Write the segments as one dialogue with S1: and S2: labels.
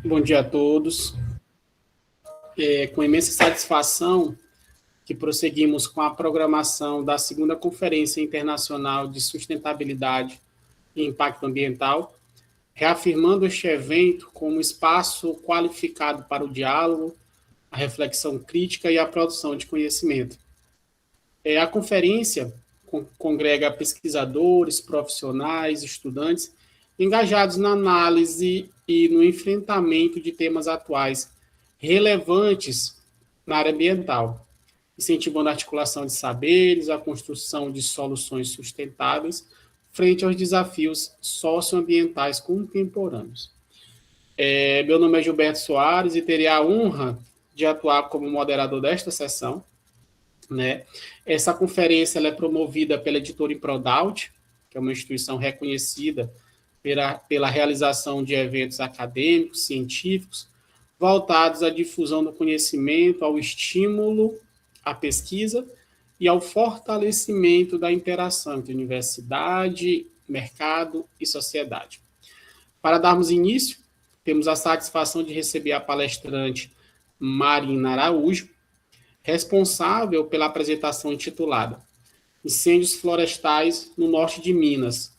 S1: Bom dia a todos. Com imensa satisfação que prosseguimos com a programação da segunda Conferência Internacional de Sustentabilidade e Impacto Ambiental, reafirmando este evento como espaço qualificado para o diálogo, a reflexão crítica e a produção de conhecimento. A conferência congrega pesquisadores, profissionais, estudantes engajados na análise e no enfrentamento de temas atuais relevantes na área ambiental, incentivando a articulação de saberes, a construção de soluções sustentáveis frente aos desafios socioambientais contemporâneos. Meu nome é Gilberto Soares e terei a honra de atuar como moderador desta sessão. Essa conferência ela é promovida pela Editora Improdaut, que é uma instituição reconhecida pela realização de eventos acadêmicos, científicos, voltados à difusão do conhecimento, ao estímulo à pesquisa e ao fortalecimento da interação entre universidade, mercado e sociedade. Para darmos início, temos a satisfação de receber a palestrante Marina Araújo, responsável pela apresentação intitulada Incêndios Florestais no Norte de Minas.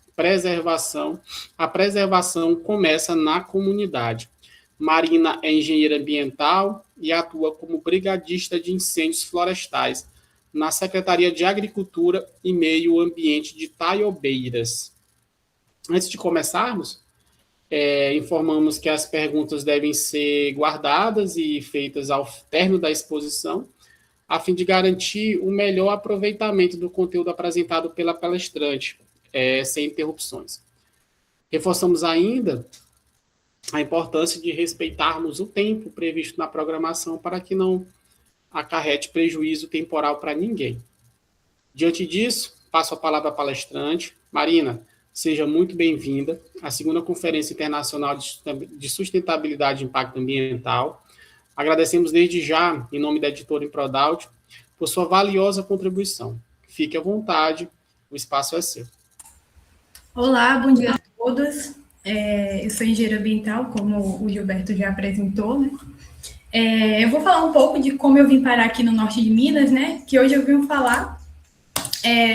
S1: A preservação começa na comunidade. Marina é engenheira ambiental e atua como brigadista de incêndios florestais na Secretaria de Agricultura e Meio Ambiente de Taiobeiras. Antes de começarmos, informamos que as perguntas devem ser guardadas e feitas ao término da exposição, a fim de garantir o melhor aproveitamento do conteúdo apresentado pela palestrante, sem interrupções. Reforçamos ainda a importância de respeitarmos o tempo previsto na programação para que não acarrete prejuízo temporal para ninguém. Diante disso, passo a palavra à palestrante. Marina, seja muito bem-vinda à segunda Conferência Internacional de Sustentabilidade e Impacto Ambiental. Agradecemos desde já, em nome da Editora Improdaut, por sua valiosa contribuição. Fique à vontade, o espaço é seu.
S2: Olá, bom dia a todos. Eu sou engenheira ambiental, como o Gilberto já apresentou, né? Eu vou falar um pouco de como eu vim parar aqui no norte de Minas, né? Que hoje eu vim falar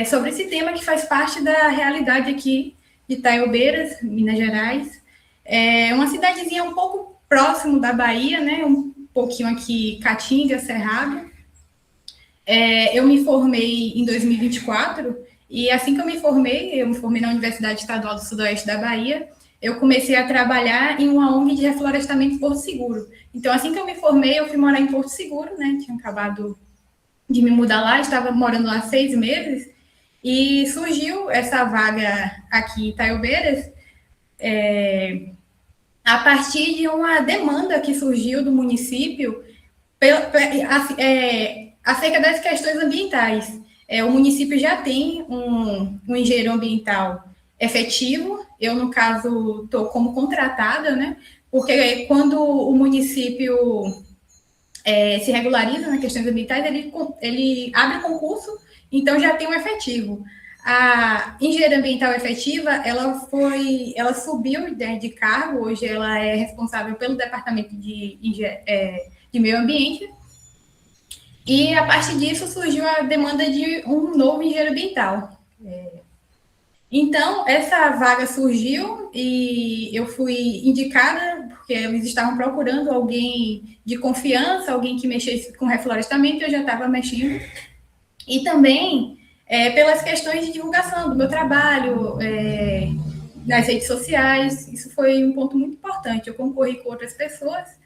S2: sobre esse tema que faz parte da realidade aqui de Taiobeiras, Minas Gerais. É uma cidadezinha um pouco próximo da Bahia, né? Um pouquinho aqui, Caatinga, Cerrado. Eu me formei em 2024 e assim que eu me formei na Universidade Estadual do Sudoeste da Bahia, eu comecei a trabalhar em uma ONG de reflorestamento em Porto Seguro. Então, assim que eu me formei, eu fui morar em Porto Seguro, né? Tinha acabado de me mudar lá, estava morando lá 6 meses, e surgiu essa vaga aqui em Taiobeiras, a partir de uma demanda que surgiu do município acerca das questões ambientais. O município já tem um engenheiro ambiental efetivo, eu, no caso, estou como contratada, né? Porque quando o município se regulariza nas questões ambientais, ele abre concurso, então já tem um efetivo. A engenheira ambiental efetiva, ela subiu de cargo, hoje ela é responsável pelo departamento de meio ambiente, e a partir disso surgiu a demanda de um novo engenheiro ambiental. Então, essa vaga surgiu e eu fui indicada, porque eles estavam procurando alguém de confiança, alguém que mexesse com reflorestamento, e eu já estava mexendo. E também pelas questões de divulgação do meu trabalho nas redes sociais, isso foi um ponto muito importante. Eu concorri com outras pessoas,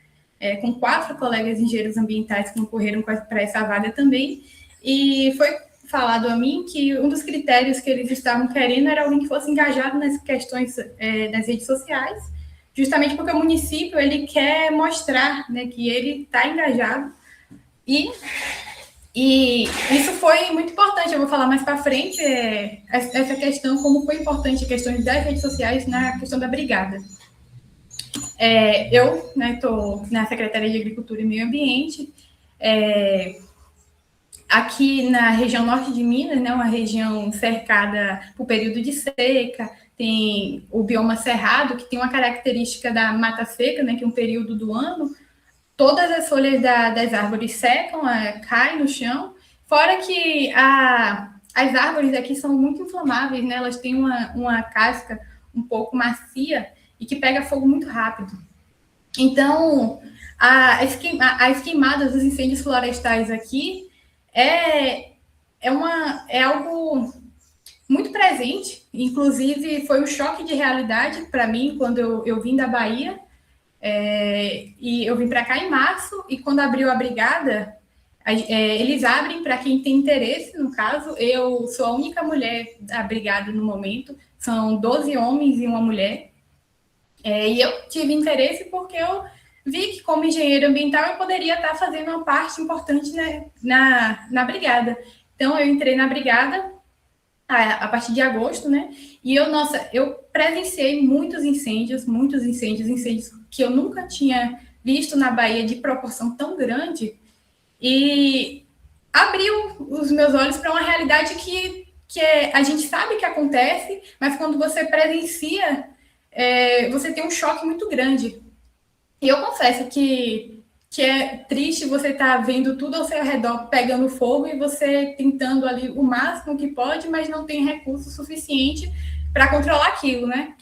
S2: com 4 colegas engenheiros ambientais que concorreram para essa vaga também, e foi falado a mim que um dos critérios que eles estavam querendo era alguém que fosse engajado nas questões das redes sociais, justamente porque o município ele quer mostrar, né, que ele está engajado, e isso foi muito importante. Eu vou falar mais para frente essa questão, como foi importante a questão das redes sociais na questão da brigada. Eu estou na Secretaria de Agricultura e Meio Ambiente. aqui na região norte de Minas, né, uma região cercada por período de seca, tem o bioma cerrado, que tem uma característica da mata seca, né, que é um período do ano, todas as folhas das árvores secam, caem no chão, fora que as árvores aqui são muito inflamáveis, né, elas têm uma casca um pouco macia e que pega fogo muito rápido. Então, as queimadas dos incêndios florestais aqui é algo muito presente. Inclusive, foi um choque de realidade para mim quando eu vim da Bahia. E eu vim para cá em março, e quando abriu a brigada, eles abrem para quem tem interesse, no caso. Eu sou a única mulher da brigada no momento, são 12 homens e uma mulher. E eu tive interesse porque eu vi que, como engenheiro ambiental, eu poderia estar fazendo uma parte importante, né, na brigada. Então, eu entrei na brigada a partir de agosto, né? E eu presenciei muitos incêndios que eu nunca tinha visto na Bahia de proporção tão grande, e abriu os meus olhos para uma realidade que a gente sabe que acontece, mas quando você presencia, você tem um choque muito grande. E eu confesso que é triste você estar vendo tudo ao seu redor pegando fogo e você tentando ali o máximo que pode, mas não tem recurso suficiente para controlar aquilo, né?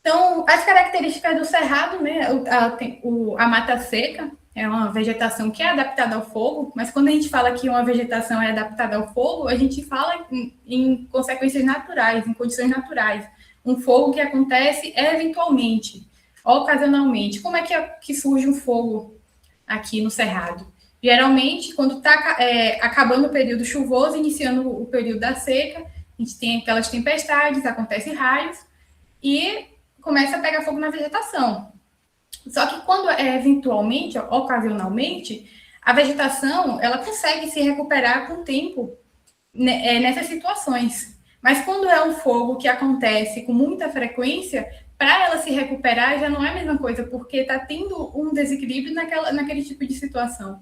S2: Então, as características do cerrado, né? A mata seca é uma vegetação que é adaptada ao fogo, mas quando a gente fala que uma vegetação é adaptada ao fogo, a gente fala em consequências naturais, em condições naturais. Um fogo que acontece eventualmente, ocasionalmente. Como é que surge um fogo aqui no Cerrado? Geralmente, quando está acabando o período chuvoso, iniciando o período da seca, a gente tem aquelas tempestades, acontecem raios, e começa a pegar fogo na vegetação. Só que quando eventualmente, ocasionalmente, a vegetação ela consegue se recuperar com o tempo nessas situações. Mas quando é um fogo que acontece com muita frequência, para ela se recuperar já não é a mesma coisa, porque está tendo um desequilíbrio naquele tipo de situação.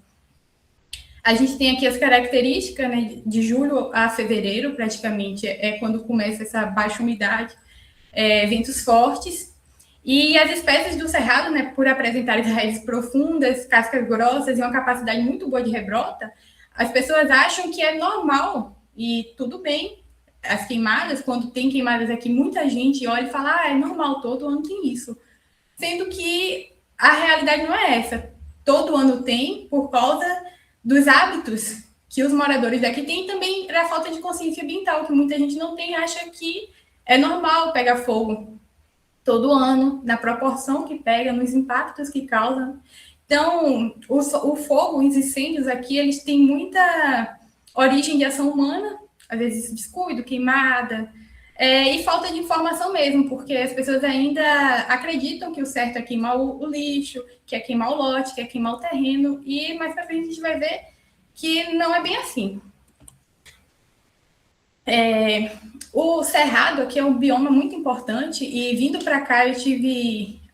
S2: A gente tem aqui as características, né, de julho a fevereiro, praticamente, é quando começa essa baixa umidade, ventos fortes, e as espécies do cerrado, né, por apresentarem raízes profundas, cascas grossas e uma capacidade muito boa de rebrota, as pessoas acham que é normal, e tudo bem. As queimadas, quando tem queimadas aqui, muita gente olha e fala, é normal, todo ano tem isso. Sendo que a realidade não é essa. Todo ano tem, por causa dos hábitos que os moradores daqui têm, e também da falta de consciência ambiental, que muita gente não tem, acha que é normal pegar fogo todo ano, na proporção que pega, nos impactos que causa. Então, o fogo, os incêndios aqui, eles têm muita origem de ação humana, às vezes descuido, queimada, e falta de informação mesmo, porque as pessoas ainda acreditam que o certo é queimar o lixo, que é queimar o lote, que é queimar o terreno, e mais para frente a gente vai ver que não é bem assim. O cerrado aqui é um bioma muito importante, e vindo para cá a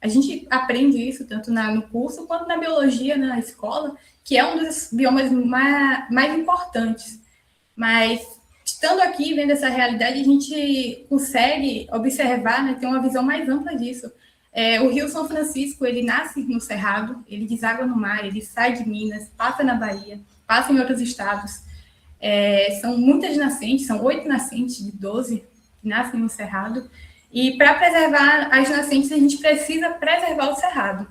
S2: gente aprende isso tanto no curso quanto na biologia, na escola, que é um dos biomas mais importantes. Mas estando aqui, vendo essa realidade, a gente consegue observar, né, ter uma visão mais ampla disso. O Rio São Francisco, ele nasce no Cerrado, ele deságua no mar, ele sai de Minas, passa na Bahia, passa em outros estados. São muitas nascentes, são 8 nascentes de 12 que nascem no Cerrado. E para preservar as nascentes, a gente precisa preservar o Cerrado.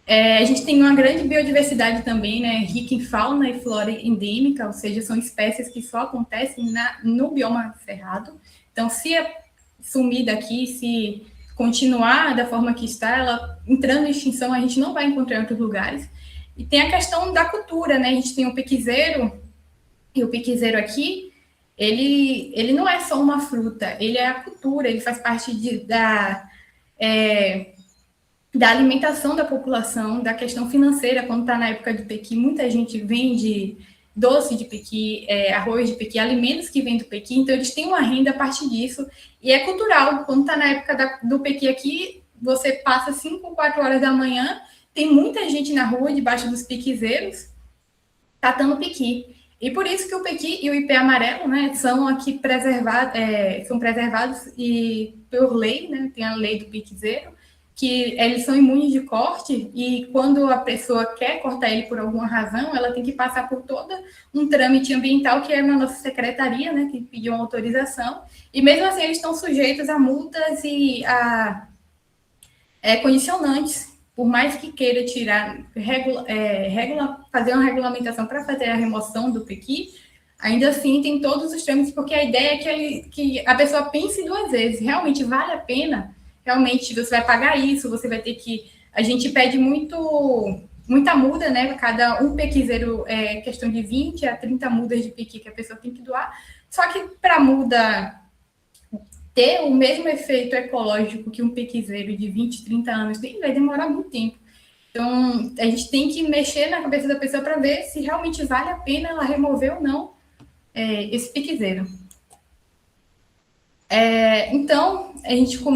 S2: A gente tem uma grande biodiversidade também, né, rica em fauna e flora endêmica, ou seja, são espécies que só acontecem no bioma cerrado. Então, se sumir daqui, se continuar da forma que está, ela entrando em extinção, a gente não vai encontrar em outros lugares. E tem a questão da cultura, né? A gente tem o piquizeiro, e o piquizeiro aqui, ele não é só uma fruta, ele é a cultura, ele faz parte da alimentação da população, da questão financeira. Quando está na época do pequi, muita gente vende doce de pequi, arroz de pequi, alimentos que vêm do pequi, então eles têm uma renda a partir disso, e é cultural. Quando está na época do pequi aqui, você passa 5, 4 horas da manhã tem muita gente na rua, debaixo dos piquezeiros, catando piqui. E por isso que o pequi e o ipê amarelo, né, são aqui são preservados e por lei, né, tem a lei do piquezeiro, que eles são imunes de corte e quando a pessoa quer cortar ele por alguma razão, ela tem que passar por todo um trâmite ambiental que é na nossa secretaria, né, que pediu uma autorização, e mesmo assim eles estão sujeitos a multas e a condicionantes, por mais que queira tirar, fazer uma regulamentação para fazer a remoção do pequi, ainda assim tem todos os trâmites, porque a ideia é que a pessoa pense duas vezes, realmente vale a pena, realmente você vai pagar isso, você vai ter que... A gente pede muita muda, né? Cada um pequizeiro é questão de 20 a 30 mudas de pequi que a pessoa tem que doar, só que para muda ter o mesmo efeito ecológico que um pequizeiro de 20, 30 anos tem, vai demorar muito tempo. Então, a gente tem que mexer na cabeça da pessoa para ver se realmente vale a pena ela remover ou não esse pequizeiro. Então, a gente vou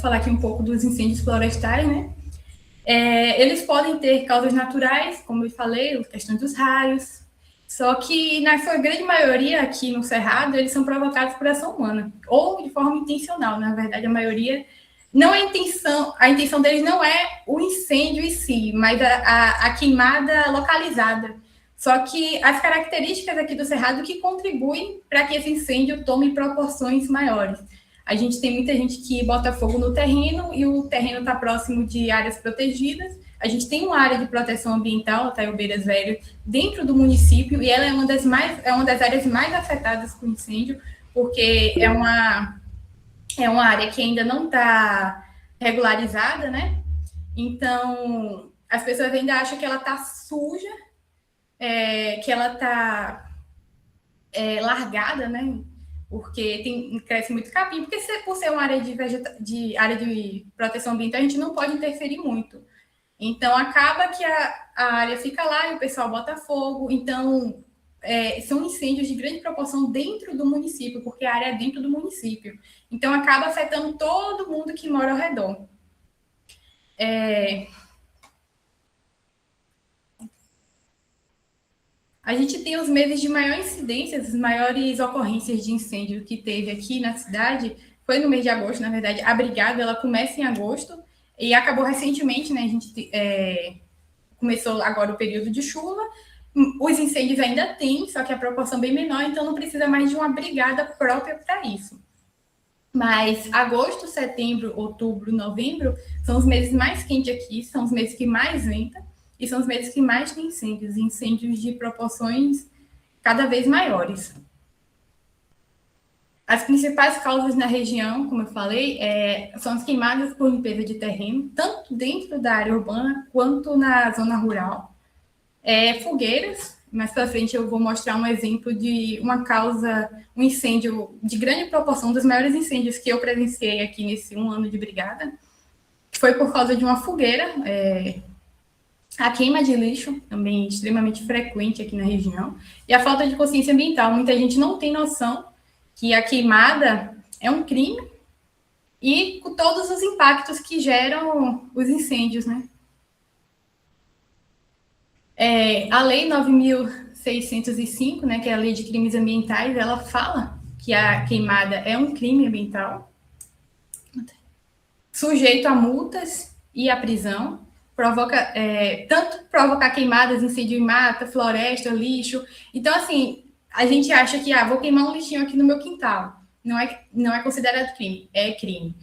S2: falar aqui um pouco dos incêndios florestais, né? Eles podem ter causas naturais, como eu falei, a questão dos raios, só que, na sua grande maioria, aqui no Cerrado, eles são provocados por ação humana, ou de forma intencional. Na verdade, a maioria não é a intenção deles não é o incêndio em si, mas a queimada localizada. Só que as características aqui do Cerrado que contribuem para que esse incêndio tome proporções maiores. A gente tem muita gente que bota fogo no terreno e o terreno está próximo de áreas protegidas. A gente tem uma área de proteção ambiental, a Taiobeiras Velho, dentro do município, e ela é uma das áreas mais afetadas com incêndio, porque é uma área que ainda não está regularizada, né? Então, as pessoas ainda acham que ela está suja, que ela está largada, né? Porque cresce muito capim, porque por ser uma área área de proteção ambiental, a gente não pode interferir muito. Então, acaba que a área fica lá e o pessoal bota fogo. Então, são incêndios de grande proporção dentro do município, porque a área é dentro do município. Então, acaba afetando todo mundo que mora ao redor. A gente tem os meses de maior incidência, as maiores ocorrências de incêndio que teve aqui na cidade, foi no mês de agosto, na verdade. A brigada, ela começa em agosto e acabou recentemente, né? A gente começou agora o período de chuva. Os incêndios ainda tem, só que a proporção bem menor, então não precisa mais de uma brigada própria para isso. Mas agosto, setembro, outubro, novembro são os meses mais quentes aqui, são os meses que mais venta e são os meses que mais tem incêndios de proporções cada vez maiores. As principais causas na região, como eu falei, são as queimadas por limpeza de terreno, tanto dentro da área urbana quanto na zona rural. Fogueiras, mais para frente eu vou mostrar um exemplo de uma causa, um incêndio de grande proporção, dos maiores incêndios que eu presenciei aqui nesse 1 ano de brigada, que foi por causa de uma fogueira, a queima de lixo, também extremamente frequente aqui na região, e a falta de consciência ambiental. Muita gente não tem noção que a queimada é um crime e com todos os impactos que geram os incêndios, né? A Lei 9.605, né, que é a Lei de Crimes Ambientais, ela fala que a queimada é um crime ambiental, sujeito a multas e a prisão, tanto provocar queimadas, incêndio em mata, floresta, lixo. Então, assim, a gente acha que, vou queimar um lixinho aqui no meu quintal. Não é considerado crime, é crime.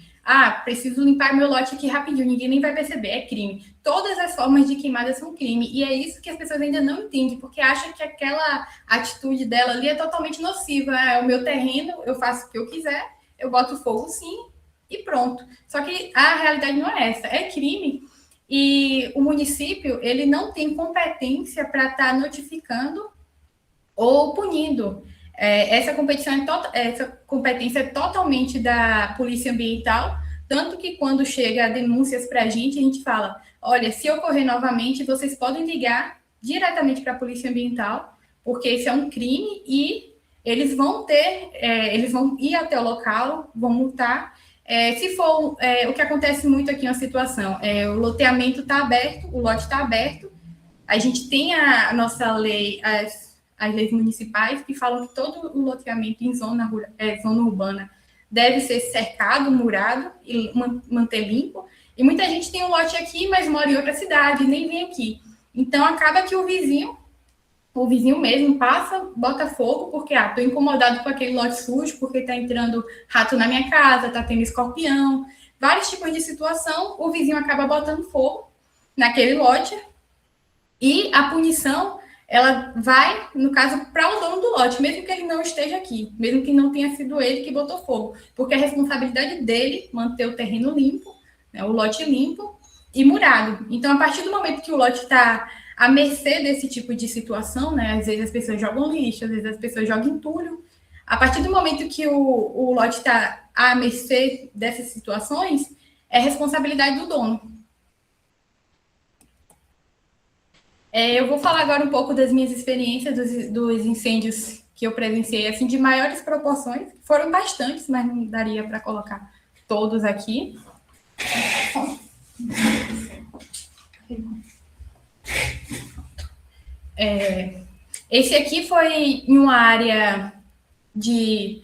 S2: Preciso limpar meu lote aqui rapidinho, ninguém nem vai perceber, é crime. Todas as formas de queimada são crime, e é isso que as pessoas ainda não entendem, porque acham que aquela atitude dela ali é totalmente nociva. É o meu terreno, eu faço o que eu quiser, eu boto fogo sim, e pronto. Só que a realidade não é essa, é crime, e o município, ele não tem competência para estar notificando ou punindo. Essa competência é totalmente da Polícia Ambiental, tanto que quando chega denúncias para a gente fala, olha, se ocorrer novamente, vocês podem ligar diretamente para a Polícia Ambiental, porque esse é um crime e eles vão ir até o local, vão multar, Se for o que acontece muito aqui na situação, o loteamento está aberto, o lote está aberto, a gente tem a nossa lei, as leis municipais que falam que todo o loteamento em zona urbana deve ser cercado, murado e manter limpo. E muita gente tem um lote aqui, mas mora em outra cidade, nem vem aqui. Então acaba que o vizinho mesmo passa, bota fogo, porque estou incomodado com aquele lote sujo, porque está entrando rato na minha casa, está tendo escorpião, vários tipos de situação, o vizinho acaba botando fogo naquele lote, e a punição, ela vai, no caso, para o dono do lote, mesmo que ele não esteja aqui, mesmo que não tenha sido ele que botou fogo, porque a responsabilidade dele manter o terreno limpo, né, o lote limpo e murado. Então, a partir do momento que o lote está à mercê desse tipo de situação, né? Às vezes as pessoas jogam lixo, às vezes as pessoas jogam entulho. A partir do momento que o lote está à mercê dessas situações, é responsabilidade do dono. Eu vou falar agora um pouco das minhas experiências dos incêndios que eu presenciei, assim, de maiores proporções. Foram bastantes, mas não daria para colocar todos aqui. Esse aqui foi em uma área de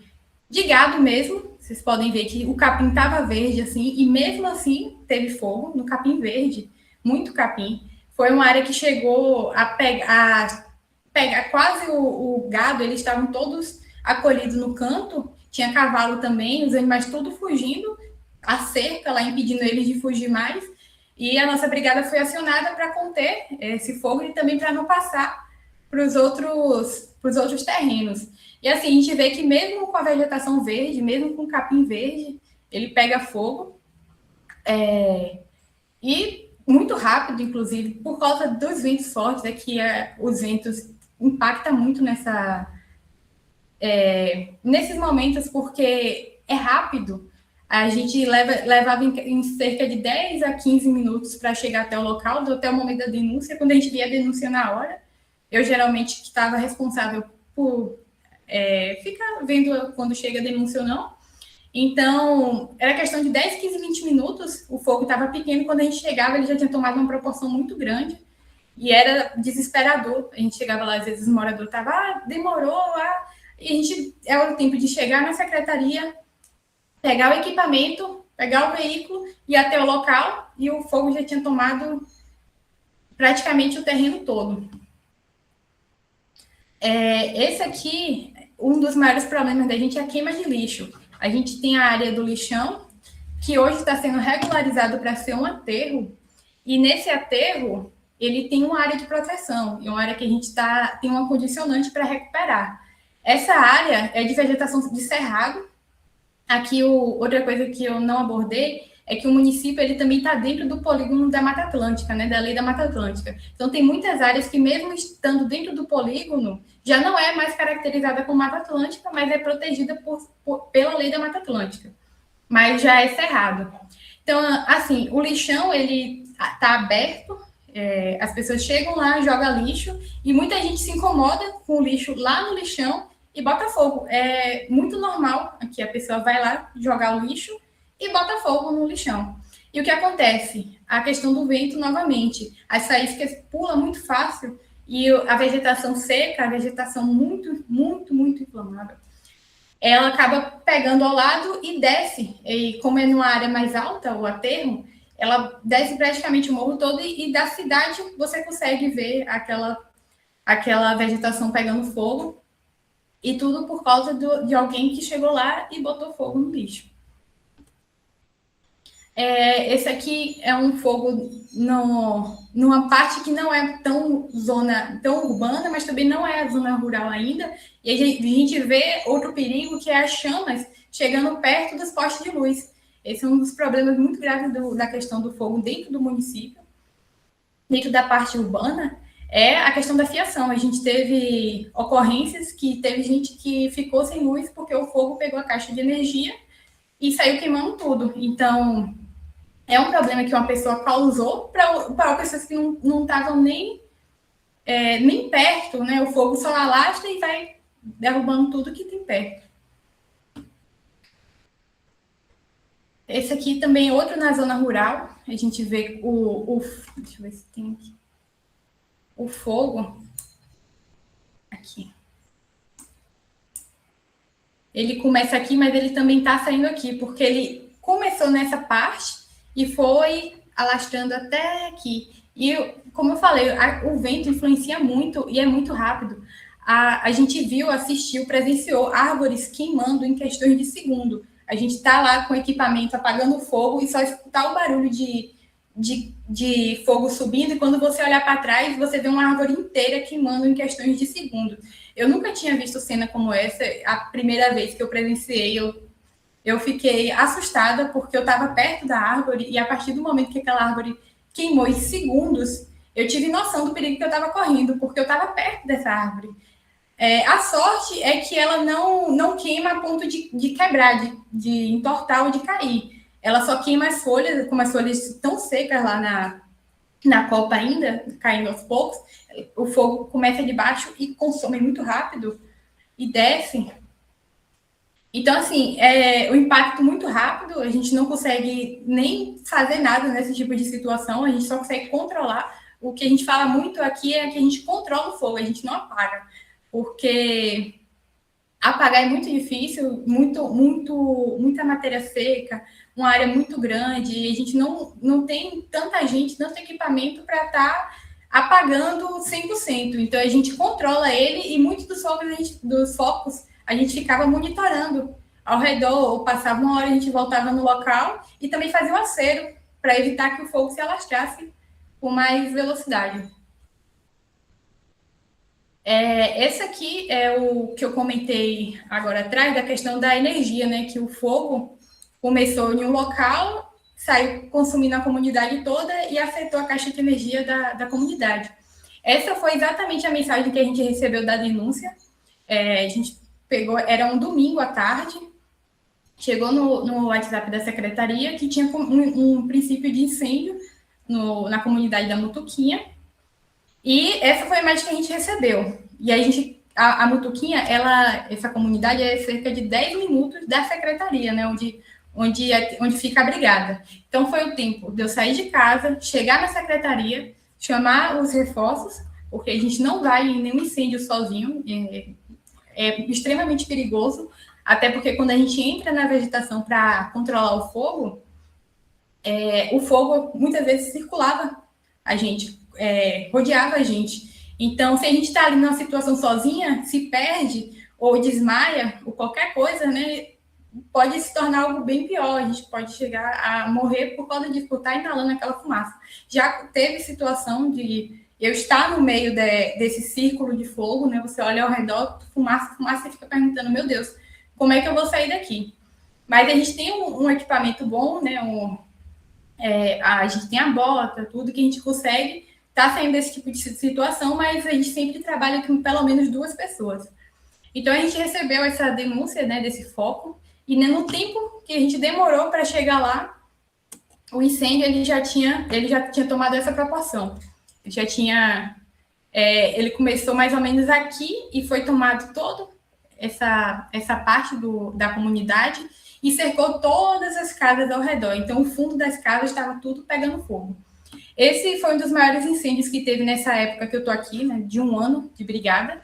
S2: gado mesmo. Vocês podem ver que o capim estava verde, assim, e mesmo assim teve fogo no capim verde, muito capim. Foi uma área que chegou a pegar quase o gado, eles estavam todos acolhidos no canto, tinha cavalo também, os animais todos fugindo, a cerca lá impedindo eles de fugir mais, e a nossa brigada foi acionada para conter esse fogo e também para não passar para os outros terrenos. E assim, a gente vê que mesmo com a vegetação verde, mesmo com o capim verde, ele pega fogo, e muito rápido, inclusive, por causa dos ventos fortes, os ventos impactam muito nesses momentos, porque é rápido. A gente levava em cerca de 10 a 15 minutos para chegar até o local, até o momento da denúncia. Quando a gente via a denúncia na hora, eu geralmente estava responsável por ficar vendo quando chega a denúncia ou não. Então, era questão de 10, 15, 20 minutos, o fogo estava pequeno, quando a gente chegava, ele já tinha tomado uma proporção muito grande, e era desesperador. A gente chegava lá, às vezes o morador estava, demorou, e era o tempo de chegar na secretaria, pegar o equipamento, pegar o veículo, ir até o local, e o fogo já tinha tomado praticamente o terreno todo. Esse aqui, um dos maiores problemas da gente é a queima de lixo. A gente tem a área do lixão, que hoje está sendo regularizado para ser um aterro, e nesse aterro, ele tem uma área de proteção, e uma área que a gente tem um condicionante para recuperar. Essa área é de vegetação de cerrado. Aqui, outra coisa que eu não abordei é que o município ele também está dentro do polígono da Mata Atlântica, né, da Lei da Mata Atlântica. Então, tem muitas áreas que, mesmo estando dentro do polígono, já não é mais caracterizada como Mata Atlântica, mas é protegida pela Lei da Mata Atlântica. Mas já é cerrado. Então, assim, o lixão, ele está aberto, as pessoas chegam lá, jogam lixo, e muita gente se incomoda com o lixo lá no lixão e bota fogo. É muito normal que a pessoa vai lá jogar o lixo e bota fogo no lixão. E o que acontece? A questão do vento, novamente. As faíscas pulam muito fácil e a vegetação seca, a vegetação muito, muito, muito inflamável, ela acaba pegando ao lado e desce. E como é numa área mais alta, o aterro, ela desce praticamente o morro todo e da cidade você consegue ver aquela vegetação pegando fogo, e tudo por causa de alguém que chegou lá e botou fogo no lixo. Esse aqui é um fogo numa parte que não é tão urbana, mas também não é a zona rural ainda. E a gente vê outro perigo, que é as chamas chegando perto dos postes de luz. Esse é um dos problemas muito graves da questão do fogo dentro do município, dentro da parte urbana, é a questão da fiação. A gente teve ocorrências que teve gente que ficou sem luz porque o fogo pegou a caixa de energia e saiu queimando tudo. Então, é um problema que uma pessoa causou para pessoas que não estavam nem perto, né? O fogo só alastra e vai derrubando tudo que tem perto. Esse aqui também é outro na zona rural. A gente vê deixa eu ver se tem aqui. O fogo. Aqui. Ele começa aqui, mas ele também está saindo aqui, porque ele começou nessa parte e foi alastrando até aqui. E, como eu falei, o vento influencia muito e é muito rápido. A gente viu, assistiu, presenciou árvores queimando em questões de segundo. A gente está lá com o equipamento apagando o fogo e só escutar o barulho de fogo subindo, e quando você olhar para trás, você vê uma árvore inteira queimando em questões de segundo. Eu nunca tinha visto cena como essa. A primeira vez que eu presenciei, eu fiquei assustada, porque eu estava perto da árvore, e a partir do momento que aquela árvore queimou em segundos, eu tive noção do perigo que eu estava correndo, porque eu estava perto dessa árvore. A sorte é que ela não queima a ponto de quebrar, de entortar ou de cair. Ela só queima as folhas, como as folhas estão secas lá na copa ainda, caindo aos poucos, o fogo começa de baixo e consome muito rápido e desce. Então, assim, o impacto muito rápido, a gente não consegue nem fazer nada nesse tipo de situação, a gente só consegue controlar. O que a gente fala muito aqui é que a gente controla o fogo, a gente não apaga, porque apagar é muito difícil, muita matéria seca, uma área muito grande, e a gente não tem tanta gente, tanto equipamento para estar apagando 100%. Então, a gente controla ele, e muitos dos focos a gente ficava monitorando ao redor, ou passava uma hora, a gente voltava no local e também fazia um acero para evitar que o fogo se alastrasse com mais velocidade. Esse aqui é o que eu comentei agora atrás, da questão da energia, né? Que o fogo começou em um local, saiu consumindo a comunidade toda e afetou a caixa de energia da comunidade. Essa foi exatamente a mensagem que a gente recebeu da denúncia. A gente pegou, era um domingo à tarde, chegou no WhatsApp da secretaria que tinha um princípio de incêndio na comunidade da Mutuquinha. E essa foi a imagem que a gente recebeu. E a Mutuquinha, essa comunidade é cerca de 10 minutos da secretaria, né, onde fica a brigada. Então, foi o tempo de eu sair de casa, chegar na secretaria, chamar os reforços, porque a gente não vai em nenhum incêndio sozinho, é extremamente perigoso, até porque quando a gente entra na vegetação para controlar o fogo muitas vezes circulava a gente, rodeava a gente. Então, se a gente está ali numa situação sozinha, se perde ou desmaia, ou qualquer coisa, né, pode se tornar algo bem pior. A gente pode chegar a morrer por causa disso, por estar inalando aquela fumaça. Já teve situação de eu estar no meio desse círculo de fogo, né? Você olha ao redor, fumaça, e fica perguntando, meu Deus, como é que eu vou sair daqui? Mas a gente tem um equipamento bom, né? A gente tem a bota, tudo que a gente consegue saindo desse tipo de situação, mas a gente sempre trabalha com pelo menos 2 pessoas. Então, a gente recebeu essa denúncia, né, desse foco, e no tempo que a gente demorou para chegar lá, o incêndio ele já tinha tomado essa proporção. Ele começou mais ou menos aqui e foi tomado toda essa parte da comunidade e cercou todas as casas ao redor. Então, o fundo das casas estava tudo pegando fogo. Esse foi um dos maiores incêndios que teve nessa época que eu estou aqui, né, de 1 ano de brigada.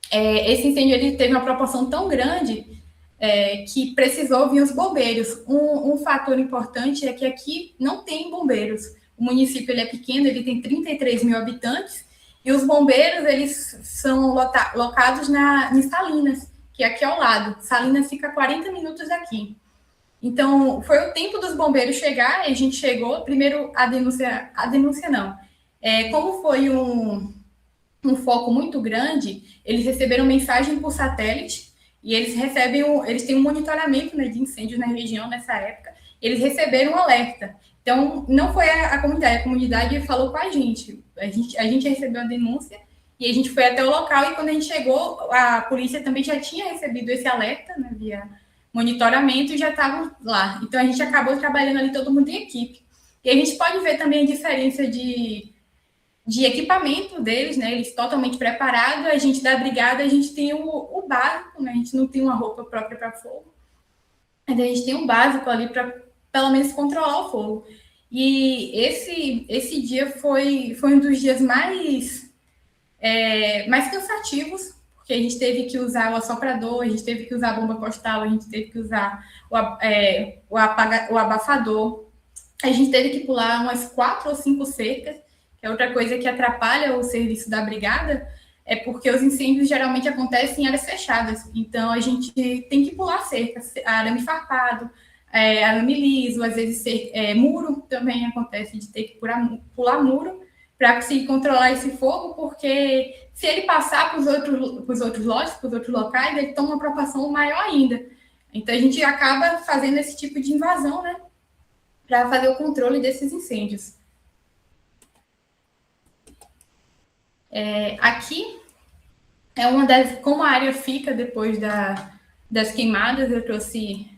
S2: Esse incêndio ele teve uma proporção tão grande que precisou vir os bombeiros. Um fator importante é que aqui não tem bombeiros. O município ele é pequeno, ele tem 33 mil habitantes, e os bombeiros eles são locados em Salinas, que é aqui ao lado. Salinas fica a 40 minutos daqui. Então, foi o tempo dos bombeiros chegar, e a gente chegou. Primeiro, a denúncia não. Como foi um foco muito grande, eles receberam mensagem por satélite, e eles têm um monitoramento, né, de incêndios na região nessa época. Eles receberam um alerta. Então, não foi a comunidade falou com a gente. A gente recebeu a denúncia e a gente foi até o local, e quando a gente chegou, a polícia também já tinha recebido esse alerta, né, via monitoramento, e já estavam lá. Então, a gente acabou trabalhando ali todo mundo em equipe. E a gente pode ver também a diferença de equipamento deles, né? Eles totalmente preparados. A gente da brigada, a gente tem o básico, né? A gente não tem uma roupa própria para fogo. Mas a gente tem um básico ali para pelo menos controlar o fogo. E esse dia foi um dos dias mais cansativos, porque a gente teve que usar o assoprador, a gente teve que usar a bomba costal, a gente teve que usar o abafador, a gente teve que pular umas 4 ou 5 cercas, que é outra coisa que atrapalha o serviço da brigada, é porque os incêndios geralmente acontecem em áreas fechadas. Então, a gente tem que pular cerca, arame farpado, arame liso, às vezes muro também acontece de ter que pular muro para conseguir controlar esse fogo, porque se ele passar para os outros lotes, para os outros locais, ele toma uma proporção maior ainda. Então, a gente acaba fazendo esse tipo de invasão, né, para fazer o controle desses incêndios. Aqui é como a área fica depois das queimadas. Eu trouxe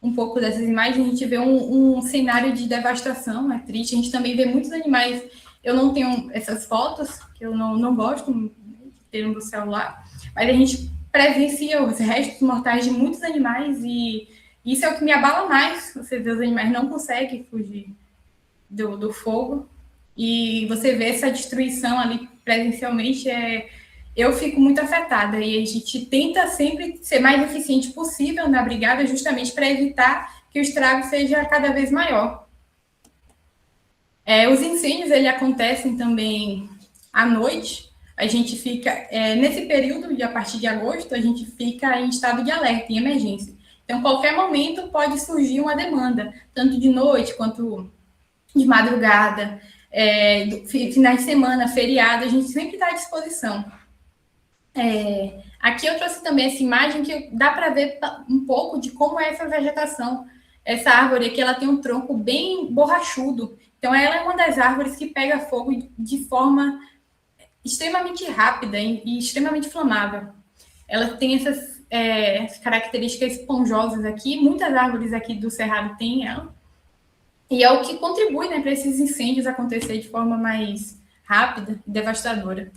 S2: um pouco dessas imagens. A gente vê um cenário de devastação, é triste. A gente também vê muitos animais. Eu não tenho essas fotos, que eu não gosto de ter no celular, mas a gente presencia os restos mortais de muitos animais, e isso é o que me abala mais. Você vê os animais não conseguem fugir do fogo, e você vê essa destruição ali presencialmente, eu fico muito afetada, e a gente tenta sempre ser mais eficiente possível na brigada, justamente para evitar que o estrago seja cada vez maior. Os incêndios, eles acontecem também à noite. A gente fica, nesse período, a partir de agosto, a gente fica em estado de alerta, em emergência. Então, qualquer momento pode surgir uma demanda, tanto de noite quanto de madrugada, finais de semana, feriado, a gente sempre está à disposição. Aqui eu trouxe também essa imagem que dá para ver um pouco de como é essa vegetação. Essa árvore aqui, ela tem um tronco bem borrachudo. Então, ela é uma das árvores que pega fogo de forma extremamente rápida e extremamente inflamável. Ela tem essas características esponjosas aqui. Muitas árvores aqui do Cerrado têm ela. E é o que contribui, né, para esses incêndios acontecer de forma mais rápida e devastadora.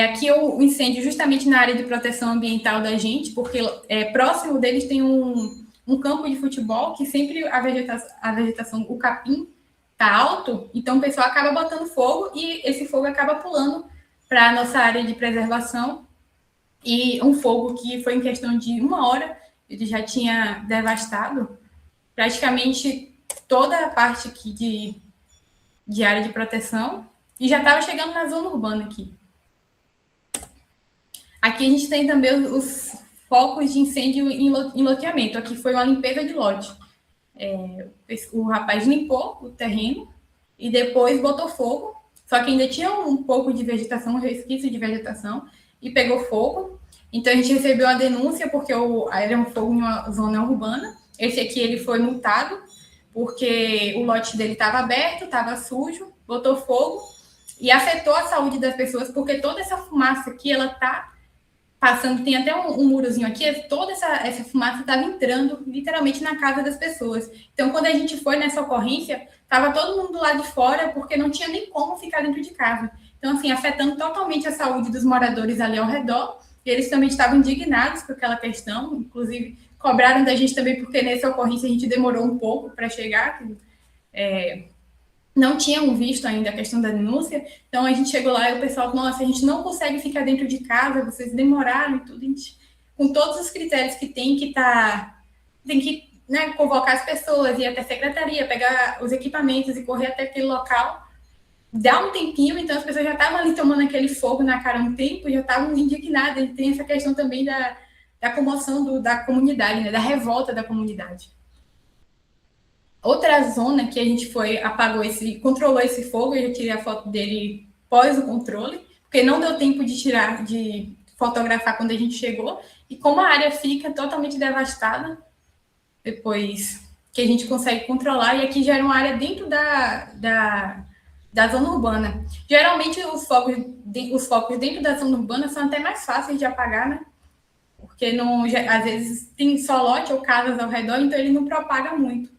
S2: Aqui o incêndio justamente na área de proteção ambiental da gente, porque próximo deles tem um campo de futebol que sempre a vegetação, o capim, está alto, então o pessoal acaba botando fogo e esse fogo acaba pulando para a nossa área de preservação. E um fogo que foi em questão de 1 hora, ele já tinha devastado praticamente toda a parte aqui de área de proteção e já estava chegando na zona urbana aqui. Aqui a gente tem também os focos de incêndio em loteamento. Aqui foi uma limpeza de lote. O rapaz limpou o terreno e depois botou fogo, só que ainda tinha um pouco de vegetação, um resquício de vegetação, e pegou fogo. Então a gente recebeu a denúncia porque era um fogo em uma zona urbana. Esse aqui ele foi multado porque o lote dele estava aberto, estava sujo, botou fogo e afetou a saúde das pessoas, porque toda essa fumaça aqui, ela está passando, tem até um murozinho aqui, toda essa fumaça estava entrando literalmente na casa das pessoas. Então, quando a gente foi nessa ocorrência, estava todo mundo lá de fora, porque não tinha nem como ficar dentro de casa. Então, assim, afetando totalmente a saúde dos moradores ali ao redor, e eles também estavam indignados com aquela questão, inclusive cobraram da gente também, porque nessa ocorrência a gente demorou um pouco para chegar, não tinham visto ainda a questão da denúncia, então a gente chegou lá e o pessoal, nossa, a gente não consegue ficar dentro de casa, vocês demoraram e tudo, com todos os critérios que tem que convocar as pessoas, ir até a secretaria, pegar os equipamentos e correr até aquele local, dá um tempinho, então as pessoas já estavam ali tomando aquele fogo na cara há um tempo, já estavam indignadas, e tem essa questão também da comoção da comunidade, né, da revolta da comunidade. Outra zona que a gente controlou esse fogo, eu já tirei a foto dele pós o controle, porque não deu tempo de fotografar quando a gente chegou, e como a área fica totalmente devastada, depois que a gente consegue controlar, e aqui já era uma área dentro da zona urbana. Geralmente os focos dentro da zona urbana são até mais fáceis de apagar, né? Porque às vezes tem só lote ou casas ao redor, então ele não propaga muito.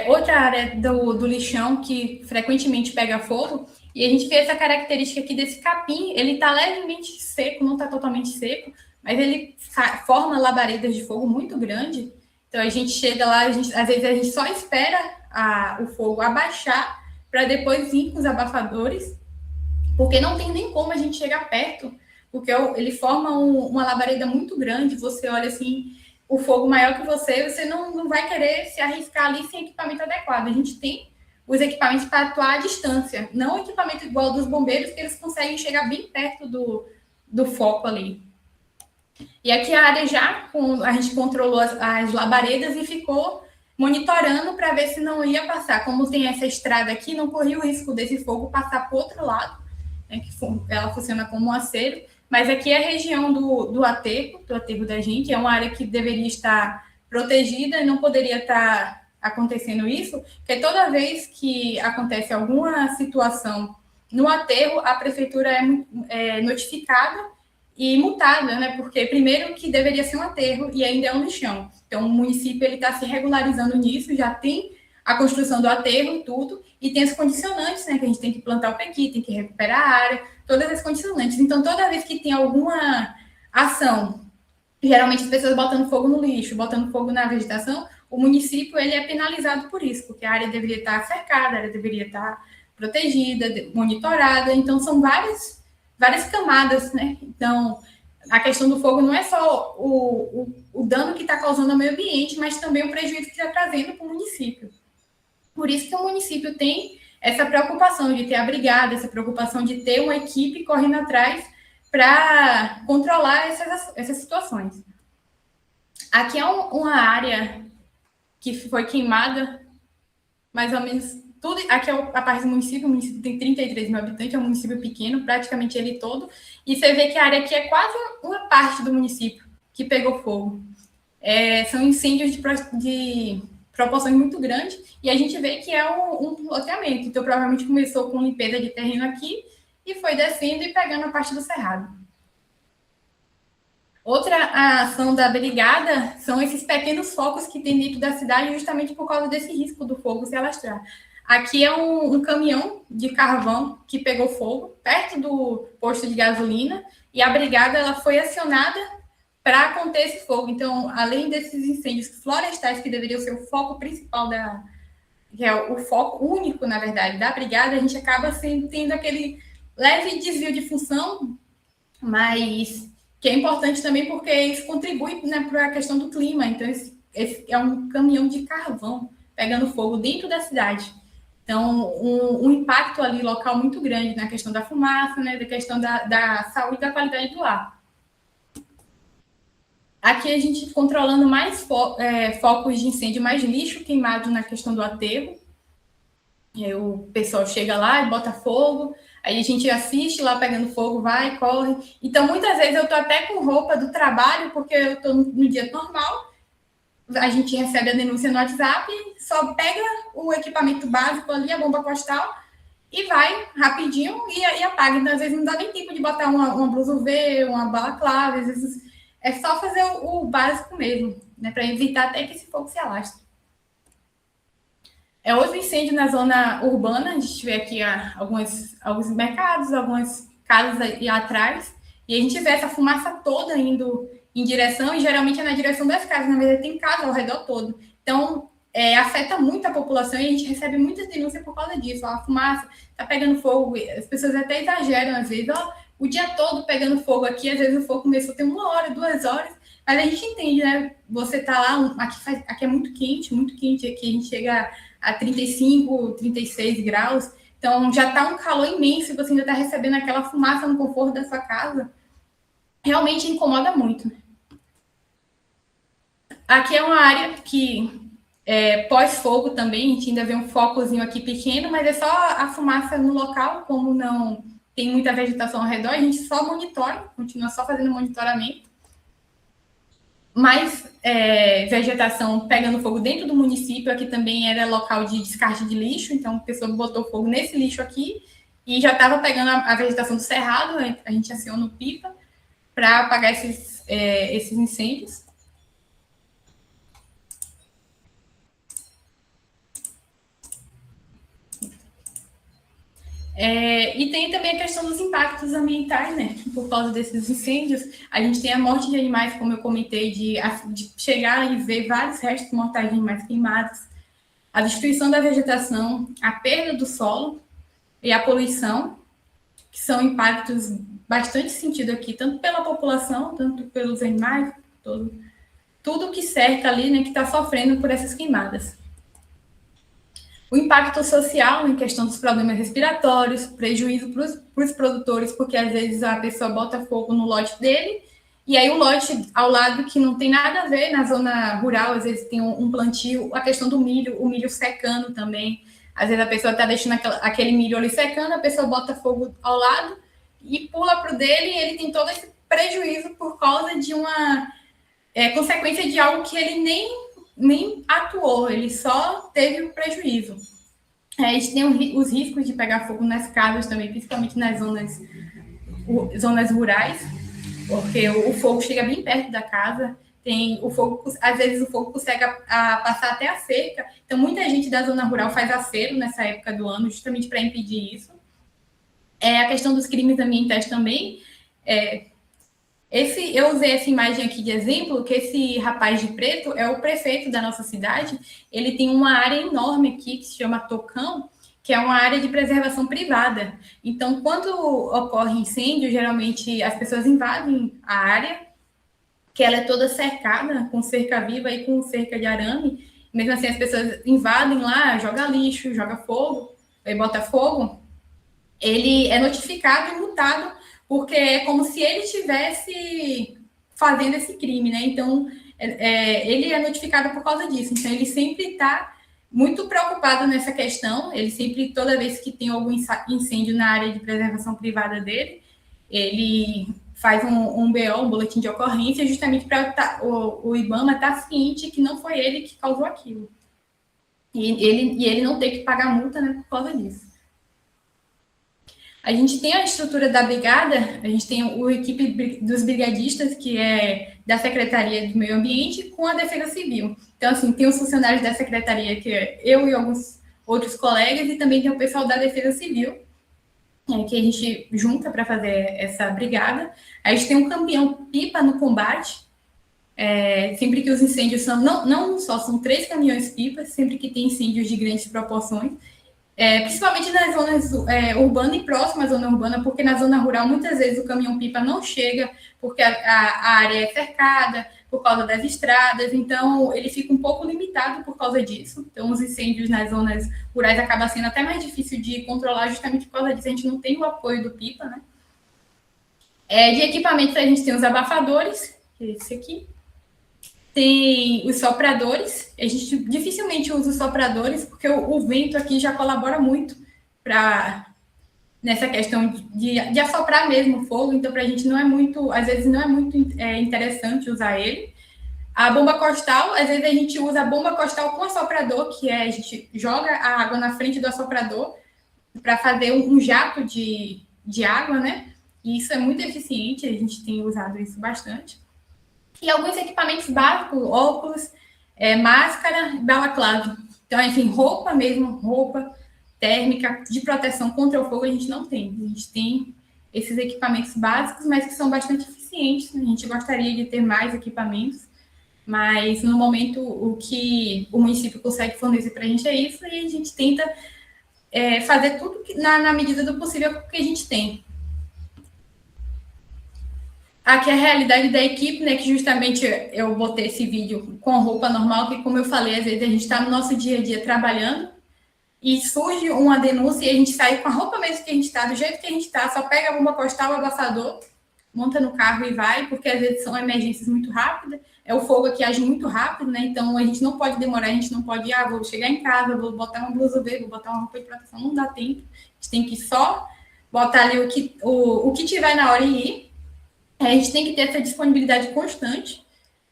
S2: Outra área do lixão que frequentemente pega fogo, e a gente vê essa característica aqui desse capim, ele está levemente seco, não está totalmente seco, mas ele forma labaredas de fogo muito grande, Então, a gente chega lá, às vezes a gente só espera o fogo abaixar para depois vir com os abafadores, porque não tem nem como a gente chegar perto, porque ele forma uma labareda muito grande, você olha assim, o fogo maior que você não vai querer se arriscar ali sem equipamento adequado. A gente tem os equipamentos para atuar à distância, não equipamento igual dos bombeiros, que eles conseguem chegar bem perto do foco ali. E aqui a área a gente controlou as labaredas e ficou monitorando para ver se não ia passar. Como tem essa estrada aqui, não corria o risco desse fogo passar para o outro lado, né, que ela funciona como um acero. Mas aqui é a região do aterro da gente, é uma área que deveria estar protegida e não poderia estar acontecendo isso, porque toda vez que acontece alguma situação no aterro, a prefeitura é notificada e multada, né? Porque primeiro que deveria ser um aterro e ainda é um lixão. Então o município ele está se regularizando nisso, já tem a construção do aterro, tudo, e tem as condicionantes, né? Que a gente tem que plantar o pequi, tem que recuperar a área, todas as condicionantes. Então toda vez que tem alguma ação, geralmente as pessoas botando fogo no lixo, botando fogo na vegetação, o município ele é penalizado por isso, porque a área deveria estar cercada, a área deveria estar protegida, monitorada. Então são várias camadas, né? Então, a questão do fogo não é só o dano que está causando ao meio ambiente, mas também o prejuízo que está trazendo para o município. Por isso que o município tem essa preocupação de ter a brigada, essa preocupação de ter uma equipe correndo atrás para controlar essas situações. Aqui é uma área que foi queimada, mais ou menos tudo. Aqui é a parte do município, o município tem 33 mil habitantes, é um município pequeno, praticamente ele todo, e você vê que a área aqui é quase uma parte do município que pegou fogo. São incêndios de proporções muito grandes, e a gente vê que é um loteamento, então provavelmente começou com limpeza de terreno aqui, e foi descendo e pegando a parte do cerrado. Outra ação da brigada são esses pequenos focos que tem dentro da cidade, justamente por causa desse risco do fogo se alastrar. Aqui é um caminhão de carvão que pegou fogo perto do posto de gasolina e a brigada ela foi acionada para conter esse fogo. Então, além desses incêndios florestais que deveriam ser o foco principal que é o foco único, na verdade, da brigada, a gente acaba tendo aquele leve desvio de função, mas que é importante também porque isso contribui, né, para a questão do clima. Então, esse é um caminhão de carvão pegando fogo dentro da cidade. Então, um impacto ali local muito grande na questão da fumaça, né, da questão da saúde e da qualidade do ar. Aqui a gente controlando mais focos de incêndio, mais lixo queimado na questão do aterro. O pessoal chega lá e bota fogo, aí a gente assiste lá pegando fogo, vai, corre. Então, muitas vezes eu tô até com roupa do trabalho, porque eu tô no dia normal, a gente recebe a denúncia no WhatsApp, só pega o equipamento básico ali, a bomba postal, e vai rapidinho e apaga. Então, às vezes não dá nem tempo de botar uma blusa UV, uma balaclava, às vezes é só fazer o básico mesmo, né, para evitar até que esse fogo se alastre. Outro incêndio na zona urbana, a gente vê aqui alguns mercados, algumas casas aí atrás, e a gente vê essa fumaça toda indo em direção, e geralmente é na direção das casas, na verdade tem casa ao redor todo. Então, afeta muito a população e a gente recebe muitas denúncias por causa disso. A fumaça está pegando fogo, as pessoas até exageram às vezes, o dia todo pegando fogo aqui, às vezes o fogo começou a ter 1 hora, 2 horas, mas a gente entende, né? Você tá lá, aqui é muito quente, aqui a gente chega a 35, 36 graus, então já está um calor imenso e você ainda está recebendo aquela fumaça no conforto da sua casa, realmente incomoda muito. Aqui é uma área que pós-fogo também, a gente ainda vê um focozinho aqui pequeno, mas é só a fumaça no local, como não tem muita vegetação ao redor, a gente só monitora, continua só fazendo monitoramento. Mais vegetação pegando fogo dentro do município, aqui também era local de descarte de lixo, então a pessoa botou fogo nesse lixo aqui e já estava pegando a vegetação do cerrado, a gente aciona o pipa para apagar esses incêndios. E tem também a questão dos impactos ambientais, né? Por causa desses incêndios, a gente tem a morte de animais, como eu comentei, de chegar e ver vários restos mortais de animais queimados, a destruição da vegetação, a perda do solo e a poluição, que são impactos bastante sentido aqui, tanto pela população, tanto pelos animais, tudo que cerca ali, né, que está sofrendo por essas queimadas. O impacto social em questão dos problemas respiratórios, prejuízo para os produtores, porque às vezes a pessoa bota fogo no lote dele, e aí o lote ao lado que não tem nada a ver, na zona rural, às vezes tem um plantio, a questão do milho, o milho secando também. Às vezes a pessoa está deixando aquele milho ali secando, a pessoa bota fogo ao lado e pula para o dele, e ele tem todo esse prejuízo por causa de uma consequência de algo que ele nem atuou, ele só teve o prejuízo. A gente tem os riscos de pegar fogo nas casas também, principalmente nas zonas rurais, porque o fogo chega bem perto da casa, às vezes o fogo consegue passar até a cerca, então muita gente da zona rural faz acero nessa época do ano, justamente para impedir isso. A questão dos crimes ambientais também, eu usei essa imagem aqui de exemplo, que esse rapaz de preto é o prefeito da nossa cidade. Ele tem uma área enorme aqui, que se chama Tocão, que é uma área de preservação privada. Então, quando ocorre incêndio, geralmente as pessoas invadem a área, que ela é toda cercada, com cerca viva e com cerca de arame. Mesmo assim, as pessoas invadem lá, joga lixo, joga fogo, bota fogo. Ele é notificado e multado, porque é como se ele estivesse fazendo esse crime, né? Então, ele é notificado por causa disso. Então, ele sempre está muito preocupado nessa questão. Ele sempre, toda vez que tem algum incêndio na área de preservação privada dele, ele faz um BO, um boletim de ocorrência, justamente para o IBAMA estar ciente que não foi ele que causou aquilo. E ele não ter que pagar multa, né, por causa disso. A gente tem a estrutura da brigada, a gente tem a equipe dos brigadistas, que é da Secretaria do Meio Ambiente, com a Defesa Civil. Então, assim, tem os funcionários da Secretaria, que é eu e alguns outros colegas, e também tem o pessoal da Defesa Civil, que a gente junta para fazer essa brigada. A gente tem um caminhão-pipa no combate, sempre que os incêndios são... Não só são 3 caminhões-pipas, sempre que tem incêndios de grandes proporções, principalmente nas zonas urbanas e próximas à zona urbana, porque na zona rural, muitas vezes, o caminhão-pipa não chega, porque a área é cercada, por causa das estradas, então ele fica um pouco limitado por causa disso. Então, os incêndios nas zonas rurais acabam sendo até mais difícil de controlar, justamente por causa disso. A gente não tem o apoio do pipa, né? De equipamentos, a gente tem os abafadores, que é esse aqui. Tem os sopradores. A gente dificilmente usa os sopradores, porque o vento aqui já colabora muito nessa questão de assoprar mesmo o fogo. Então, para a gente não é muito, às vezes não é muito interessante usar ele. A bomba costal, às vezes a gente usa a bomba costal com assoprador, que a gente joga a água na frente do assoprador para fazer um jato de água, né? E isso é muito eficiente, a gente tem usado isso bastante. E alguns equipamentos básicos, óculos, máscara, balaclava. Então, enfim, roupa térmica, de proteção contra o fogo, a gente não tem. A gente tem esses equipamentos básicos, mas que são bastante eficientes. A gente gostaria de ter mais equipamentos, mas no momento o que o município consegue fornecer para a gente é isso, e a gente tenta fazer tudo na medida do possível que a gente tem. Aqui é a realidade da equipe, né, que justamente eu botei esse vídeo com roupa normal, que, como eu falei, às vezes a gente está no nosso dia a dia trabalhando e surge uma denúncia e a gente sai com a roupa mesmo que a gente está, do jeito que a gente está, só pega a bomba costal, o abafador, monta no carro e vai, porque às vezes são emergências muito rápidas, o fogo aqui age muito rápido, né, então a gente não pode demorar, a gente não pode, vou chegar em casa, vou botar uma blusa verde, vou botar uma roupa de proteção, não dá tempo, a gente tem que só botar ali o que tiver na hora e ir. A gente tem que ter essa disponibilidade constante,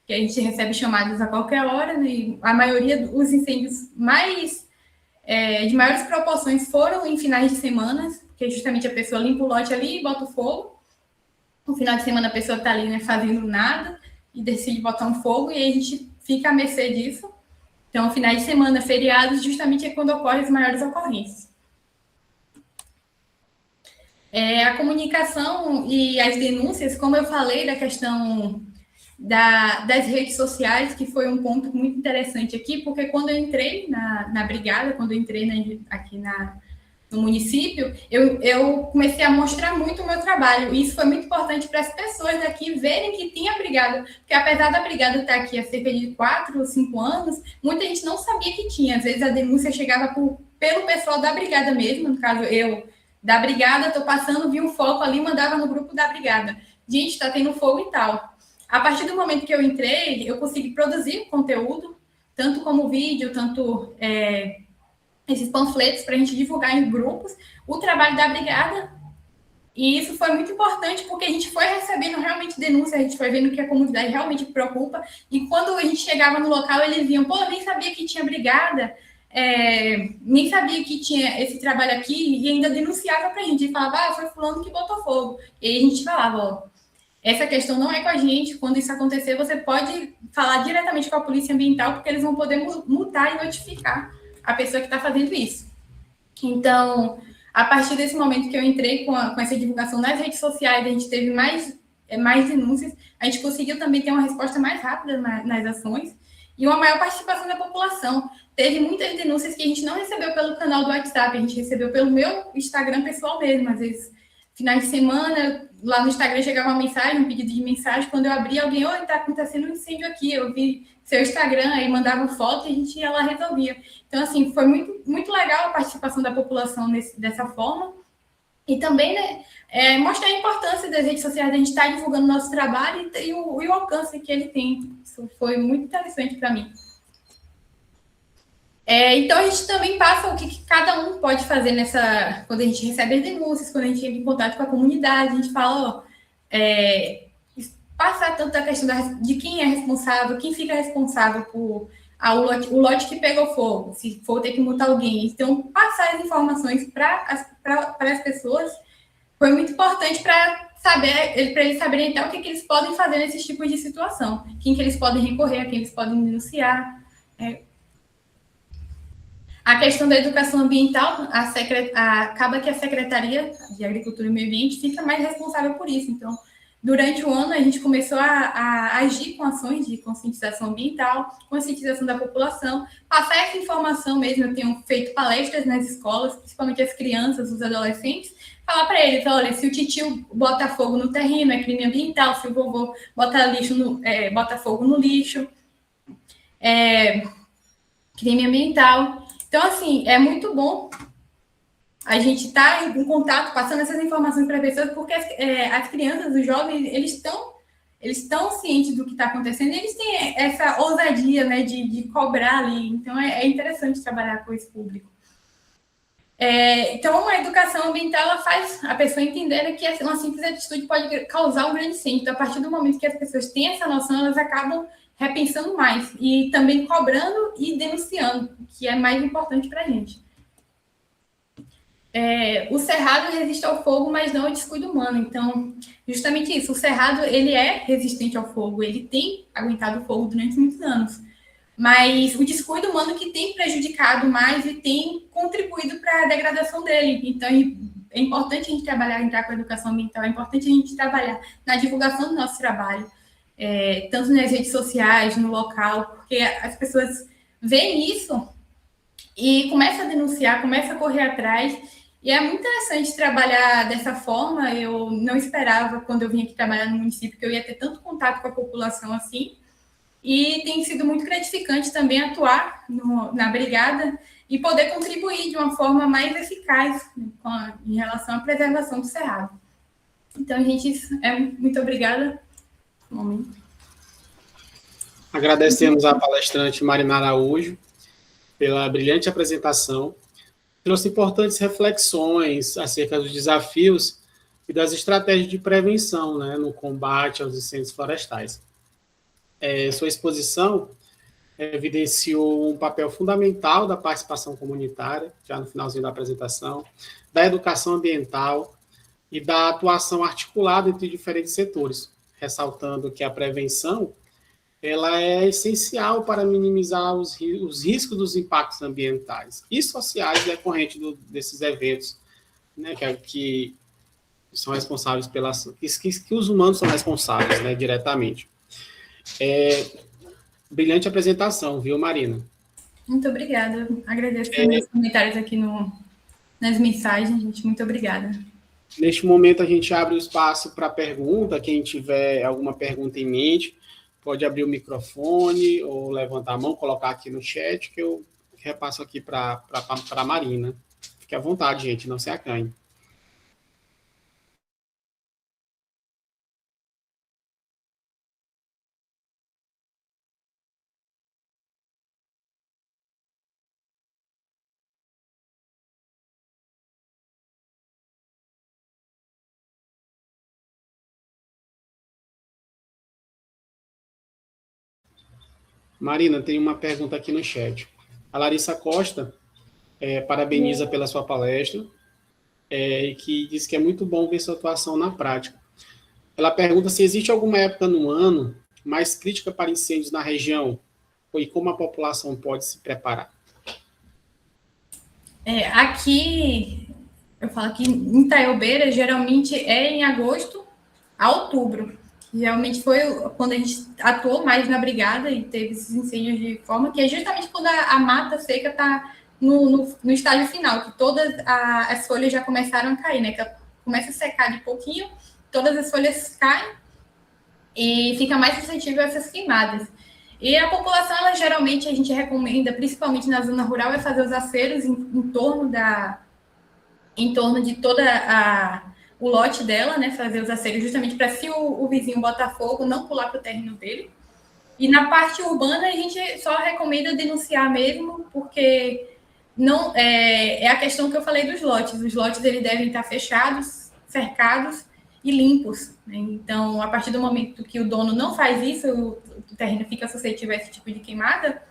S2: que a gente recebe chamadas a qualquer hora, né? E a maioria dos incêndios de maiores proporções foram em finais de semana, porque justamente a pessoa limpa o lote ali e bota o fogo. No final de semana a pessoa está ali, né, fazendo nada e decide botar um fogo, e aí a gente fica à mercê disso. Então, finais de semana, feriados, justamente é quando ocorrem as maiores ocorrências. A comunicação e as denúncias, como eu falei da questão das redes sociais, que foi um ponto muito interessante aqui, porque quando eu entrei na brigada, quando eu entrei aqui no município, eu comecei a mostrar muito o meu trabalho, e isso foi muito importante para as pessoas daqui verem que tinha brigada, porque apesar da brigada estar aqui há cerca de 4 ou 5 anos, muita gente não sabia que tinha, às vezes a denúncia chegava pelo pessoal da brigada mesmo, no caso eu, da brigada, estou passando, vi um foco ali, mandava no grupo da brigada, gente, está tendo fogo e tal. A partir do momento que eu entrei, eu consegui produzir conteúdo, tanto como vídeo, tanto esses panfletos para a gente divulgar em grupos o trabalho da brigada. E isso foi muito importante porque a gente foi recebendo realmente denúncias, a gente foi vendo que a comunidade realmente preocupa. E quando a gente chegava no local, eles viam, pô, eu nem sabia que tinha brigada, nem sabia que tinha esse trabalho aqui, e ainda denunciava para a gente. E falava, foi fulano que botou fogo. E aí a gente falava, ó, essa questão não é com a gente, quando isso acontecer, você pode falar diretamente com a Polícia Ambiental, porque eles vão poder multar e notificar a pessoa que está fazendo isso. Então, a partir desse momento que eu entrei com essa divulgação nas redes sociais, a gente teve mais denúncias, a gente conseguiu também ter uma resposta mais rápida nas ações e uma maior participação da população. Teve muitas denúncias que a gente não recebeu pelo canal do WhatsApp, a gente recebeu pelo meu Instagram pessoal mesmo, às vezes, finais de semana, lá no Instagram chegava uma mensagem, um pedido de mensagem, quando eu abri, alguém, oi, tá acontecendo um incêndio aqui, eu vi seu Instagram, aí mandava foto e a gente ia lá e resolvia. Então, assim, foi muito, muito legal a participação da população dessa forma. E também, né, mostrar a importância das redes sociais, a gente estar divulgando o nosso trabalho e o alcance que ele tem. Isso foi muito interessante para mim. Então, a gente também passa o que cada um pode fazer quando a gente recebe as denúncias, quando a gente entra em contato com a comunidade, a gente fala, passar tanto a questão de quem é responsável, quem fica responsável por o lote que pegou fogo, se for ter que multar alguém. Então, passar as informações para as pessoas foi muito importante para eles saberem então o que eles podem fazer nesses tipos de situação, quem que eles podem recorrer, a quem eles podem denunciar. A questão da educação ambiental, acaba que a Secretaria de Agricultura e Meio Ambiente fica mais responsável por isso. Então, durante o ano, a gente começou a agir com ações de conscientização ambiental, conscientização da população, passar essa informação mesmo. Eu tenho feito palestras nas escolas, principalmente as crianças, os adolescentes, falar para eles, olha, se o titio bota fogo no terreno, é crime ambiental, se o vovô bota fogo no lixo, é crime ambiental. Então, assim, é muito bom a gente estar em contato, passando essas informações para as pessoas, porque as crianças, os jovens, eles estão cientes do que está acontecendo, e eles têm essa ousadia, né, de cobrar ali. Então, é interessante trabalhar com esse público. Então, a educação ambiental, ela faz a pessoa entender que uma simples atitude pode causar um grande incêndio. Então, a partir do momento que as pessoas têm essa noção, elas acabam repensando mais e também cobrando e denunciando, que é mais importante para a gente. O cerrado resiste ao fogo, mas não ao descuido humano. Então, justamente isso, o cerrado, ele é resistente ao fogo, ele tem aguentado o fogo durante muitos anos, mas o descuido humano que tem prejudicado mais e tem contribuído para a degradação dele. Então, é importante a gente entrar com a educação ambiental, é importante a gente trabalhar na divulgação do nosso trabalho, tanto nas redes sociais, no local, porque as pessoas veem isso e começam a denunciar, começam a correr atrás, e é muito interessante trabalhar dessa forma. Eu não esperava, quando eu vim aqui trabalhar no município, que eu ia ter tanto contato com a população assim, e tem sido muito gratificante também atuar na brigada e poder contribuir de uma forma mais eficaz em relação à preservação do cerrado. Então, gente, muito obrigada.
S1: Agradecemos à palestrante Marina Araújo pela brilhante apresentação. Trouxe importantes reflexões acerca dos desafios e das estratégias de prevenção, né, no combate aos incêndios florestais. Sua exposição evidenciou um papel fundamental da participação comunitária, já no finalzinho da apresentação, da educação ambiental e da atuação articulada entre diferentes setores, ressaltando que a prevenção ela é essencial para minimizar os riscos dos impactos ambientais e sociais decorrentes desses eventos, né, que são responsáveis que os humanos são responsáveis, né, diretamente. Brilhante apresentação, viu, Marina?
S2: Muito obrigada. Agradeço os comentários aqui nas mensagens, gente. Muito obrigada.
S1: Neste momento, a gente abre o espaço para pergunta. Quem tiver alguma pergunta em mente, pode abrir o microfone ou levantar a mão, colocar aqui no chat, que eu repasso aqui para a Marina. Fique à vontade, gente, não se acanhe. Marina, tem uma pergunta aqui no chat. A Larissa Costa parabeniza pela sua palestra e que diz que é muito bom ver sua atuação na prática. Ela pergunta se existe alguma época no ano mais crítica para incêndios na região e como a população pode se preparar.
S2: Aqui, eu falo que em Itaiobeira, geralmente é em agosto a outubro. Realmente foi quando a gente atuou mais na brigada e teve esses incêndios de forma que é justamente quando a mata seca está no estágio final, que todas as folhas já começaram a cair, né? Que começa a secar de pouquinho, todas as folhas caem e fica mais suscetível a essas queimadas. E a população, ela geralmente, a gente recomenda, principalmente na zona rural, é fazer os aceros em torno de toda o lote dela, né? Fazer os aceros justamente para se o vizinho botar fogo, não pular para o terreno dele. E na parte urbana, a gente só recomenda denunciar mesmo, porque não é a questão que eu falei dos lotes. Os lotes eles devem estar fechados, cercados e limpos. Né? Então, a partir do momento que o dono não faz isso, o terreno fica suscetível a esse tipo de queimada,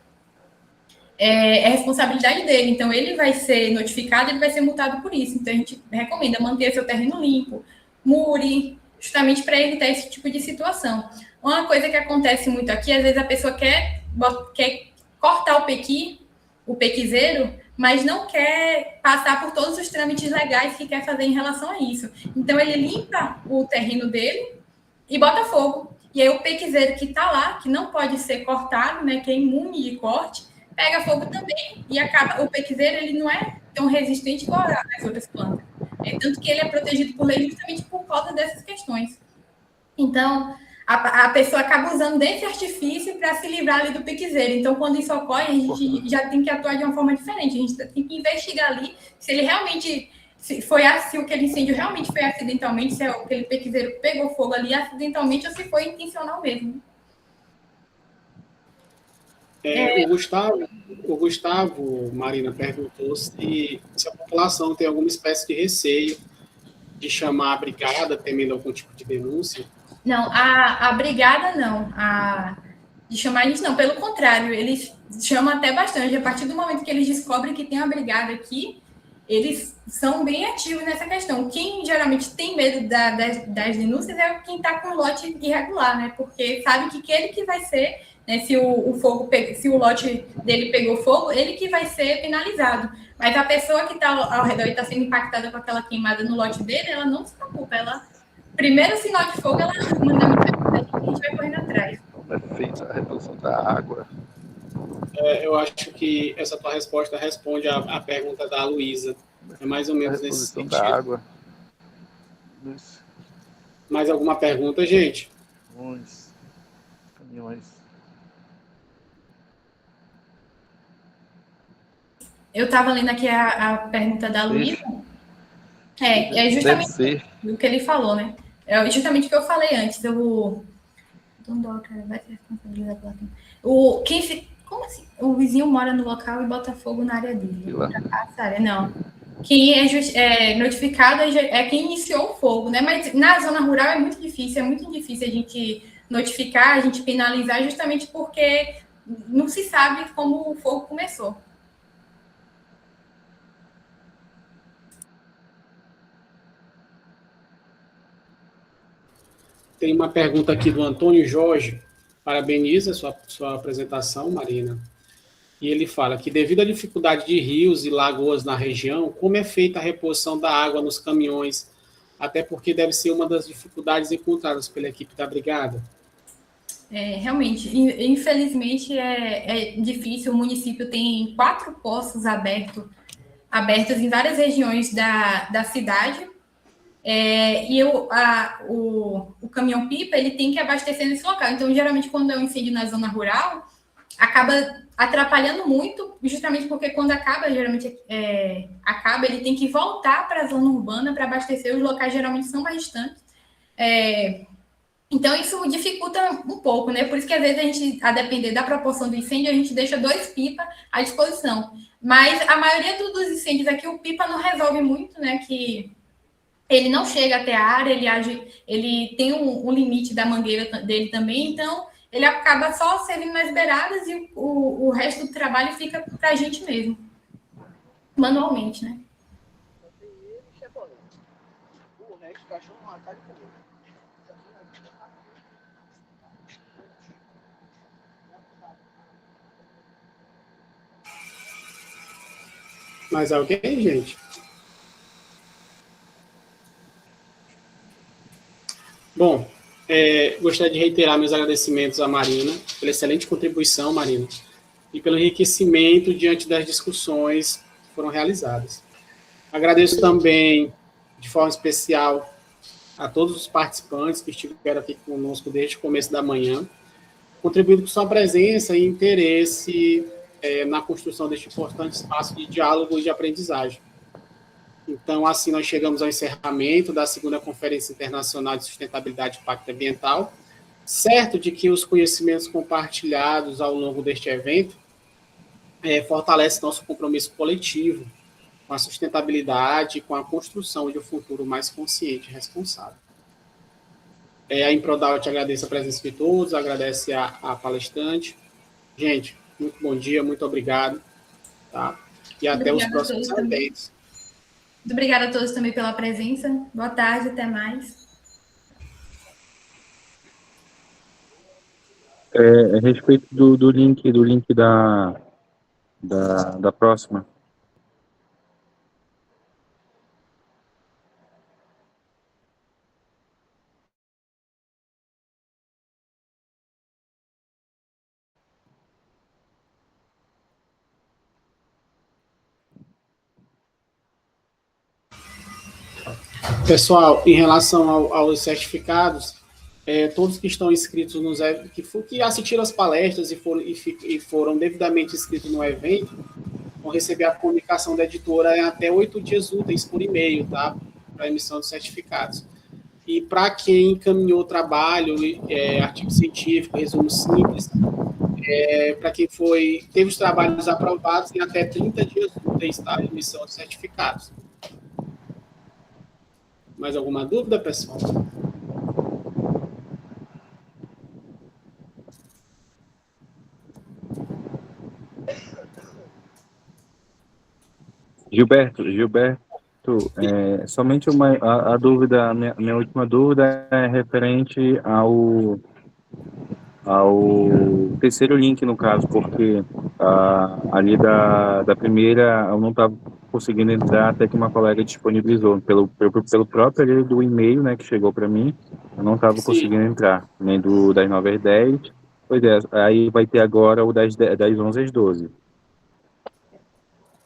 S2: é responsabilidade dele. Então, ele vai ser notificado, ele vai ser multado por isso. Então, a gente recomenda manter seu terreno limpo, mure, justamente para evitar esse tipo de situação. Uma coisa que acontece muito aqui, às vezes a pessoa quer cortar o pequizeiro, mas não quer passar por todos os trâmites legais que quer fazer em relação a isso. Então, ele limpa o terreno dele e bota fogo. E aí, o pequizeiro que está lá, que não pode ser cortado, né, que é imune de corte, pega fogo também e acaba. O pequizeiro ele não é tão resistente igual as outras plantas. Tanto que ele é protegido por lei justamente por causa dessas questões. Então, a pessoa acaba usando desse artifício para se livrar ali do pequizeiro. Então, quando isso ocorre, a gente já tem que atuar de uma forma diferente. A gente tem que investigar ali se ele realmente, se aquele incêndio realmente foi acidentalmente, se aquele pequizeiro pegou fogo ali acidentalmente ou se foi intencional mesmo.
S1: O Gustavo, Marina, perguntou se a população tem alguma espécie de receio de chamar a brigada, temendo algum tipo de denúncia.
S2: Não, a brigada não. De chamar eles não, pelo contrário, eles chamam até bastante. A partir do momento que eles descobrem que tem uma brigada aqui, eles são bem ativos nessa questão. Quem geralmente tem medo das denúncias é quem está com lote irregular, né? Porque sabe que ele que vai ser, né, se o lote dele pegou fogo, ele que vai ser penalizado. Mas a pessoa que está ao redor e está sendo impactada com aquela queimada no lote dele, ela não se preocupa. Ela, primeiro sinal de fogo, ela manda mensagem e a gente vai correndo atrás.
S3: Como é feita a redução da água?
S1: Eu acho que essa tua resposta responde à pergunta da Luísa. É mais ou menos nesse sentido.
S3: Da água.
S1: Mais alguma pergunta, gente?
S3: Caminhões.
S2: Eu estava lendo aqui a pergunta da Luísa. É justamente o que ele falou, né? É justamente o que eu falei antes. Como assim? O vizinho mora no local e bota fogo na área dele. Não. Quem é notificado é quem iniciou o fogo, né? Mas na zona rural é muito difícil a gente notificar, a gente penalizar, justamente porque não se sabe como o fogo começou.
S1: Tem uma pergunta aqui do Antônio Jorge. Parabeniza sua apresentação, Marina. E ele fala que, devido à dificuldade de rios e lagoas na região, como é feita a reposição da água nos caminhões até porque deve ser uma das dificuldades encontradas pela equipe da Brigada.
S2: Realmente, infelizmente é difícil. O município tem 4 postos abertos em várias regiões da cidade, e o caminhão-pipa ele tem que abastecer nesse local. Então, geralmente, quando é um incêndio na zona rural, acaba atrapalhando muito, justamente porque quando acaba, geralmente acaba, ele tem que voltar para a zona urbana para abastecer. Os locais geralmente são mais distantes. Então, isso dificulta um pouco, né? Por isso que, às vezes, a depender da proporção do incêndio, a gente deixa 2 pipas à disposição. Mas a maioria dos incêndios aqui, o pipa não resolve muito, né? Que ele não chega até a área, ele tem um limite da mangueira dele também, então ele acaba só servindo nas beiradas e o resto do trabalho fica para a gente mesmo, manualmente, né?
S1: Mais alguém, gente? Bom, gostaria de reiterar meus agradecimentos à Marina, pela excelente contribuição, Marina, e pelo enriquecimento diante das discussões que foram realizadas. Agradeço também, de forma especial, a todos os participantes que estiveram aqui conosco desde o começo da manhã, contribuindo com sua presença e interesse na construção deste importante espaço de diálogo e de aprendizagem. Então, assim, nós chegamos ao encerramento da segunda Conferência Internacional de Sustentabilidade e Impacto Ambiental, certo de que os conhecimentos compartilhados ao longo deste evento fortalecem nosso compromisso coletivo com a sustentabilidade e com a construção de um futuro mais consciente e responsável. A Improdal te agradece a presença de todos, agradece a palestrante. Gente, muito bom dia, muito obrigado. Tá? E até os próximos eventos.
S2: Muito obrigada a todos também pela presença. Boa tarde, até mais.
S4: A respeito do link da próxima.
S1: Pessoal, em relação aos certificados, todos que estão inscritos nos que assistiram as palestras e foram devidamente inscritos no evento, vão receber a comunicação da editora em até 8 dias úteis por e-mail, tá? Para emissão de certificados. E para quem encaminhou trabalho, artigo científico, resumo simples, para quem teve os trabalhos aprovados em até 30 dias úteis, tá? Emissão de certificados. Mais alguma dúvida, pessoal?
S4: Gilberto, somente a dúvida, minha última dúvida é referente ao terceiro link, no caso, porque ali da primeira eu não estava conseguindo entrar até que uma colega disponibilizou pelo próprio ali do e-mail, né, que chegou para mim, eu não estava conseguindo entrar, nem das 9 às 10. Pois é, aí vai ter agora o das 11 às 12.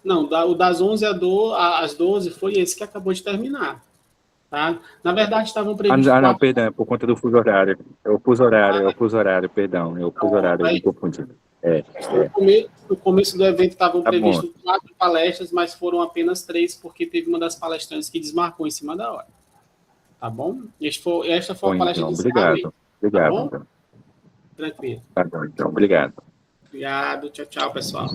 S1: Não, o das 11 às 12 foi esse que acabou de terminar. Tá? Na verdade, estavam previstos...
S4: não, perdão, é por conta do fuso horário. É o fuso horário, perdão. É o fuso horário, eu me confundi.
S1: No começo do evento estavam previstos
S4: bom.
S1: 4 palestras, mas foram apenas 3, porque teve uma das palestrantes que desmarcou em cima da hora. Tá bom? Esta foi a palestra de encerramento.
S4: Obrigado.
S1: Tá bom?
S4: Então.
S1: Tranquilo.
S4: Tá bom, então, obrigado.
S1: Obrigado. Tchau, tchau, pessoal.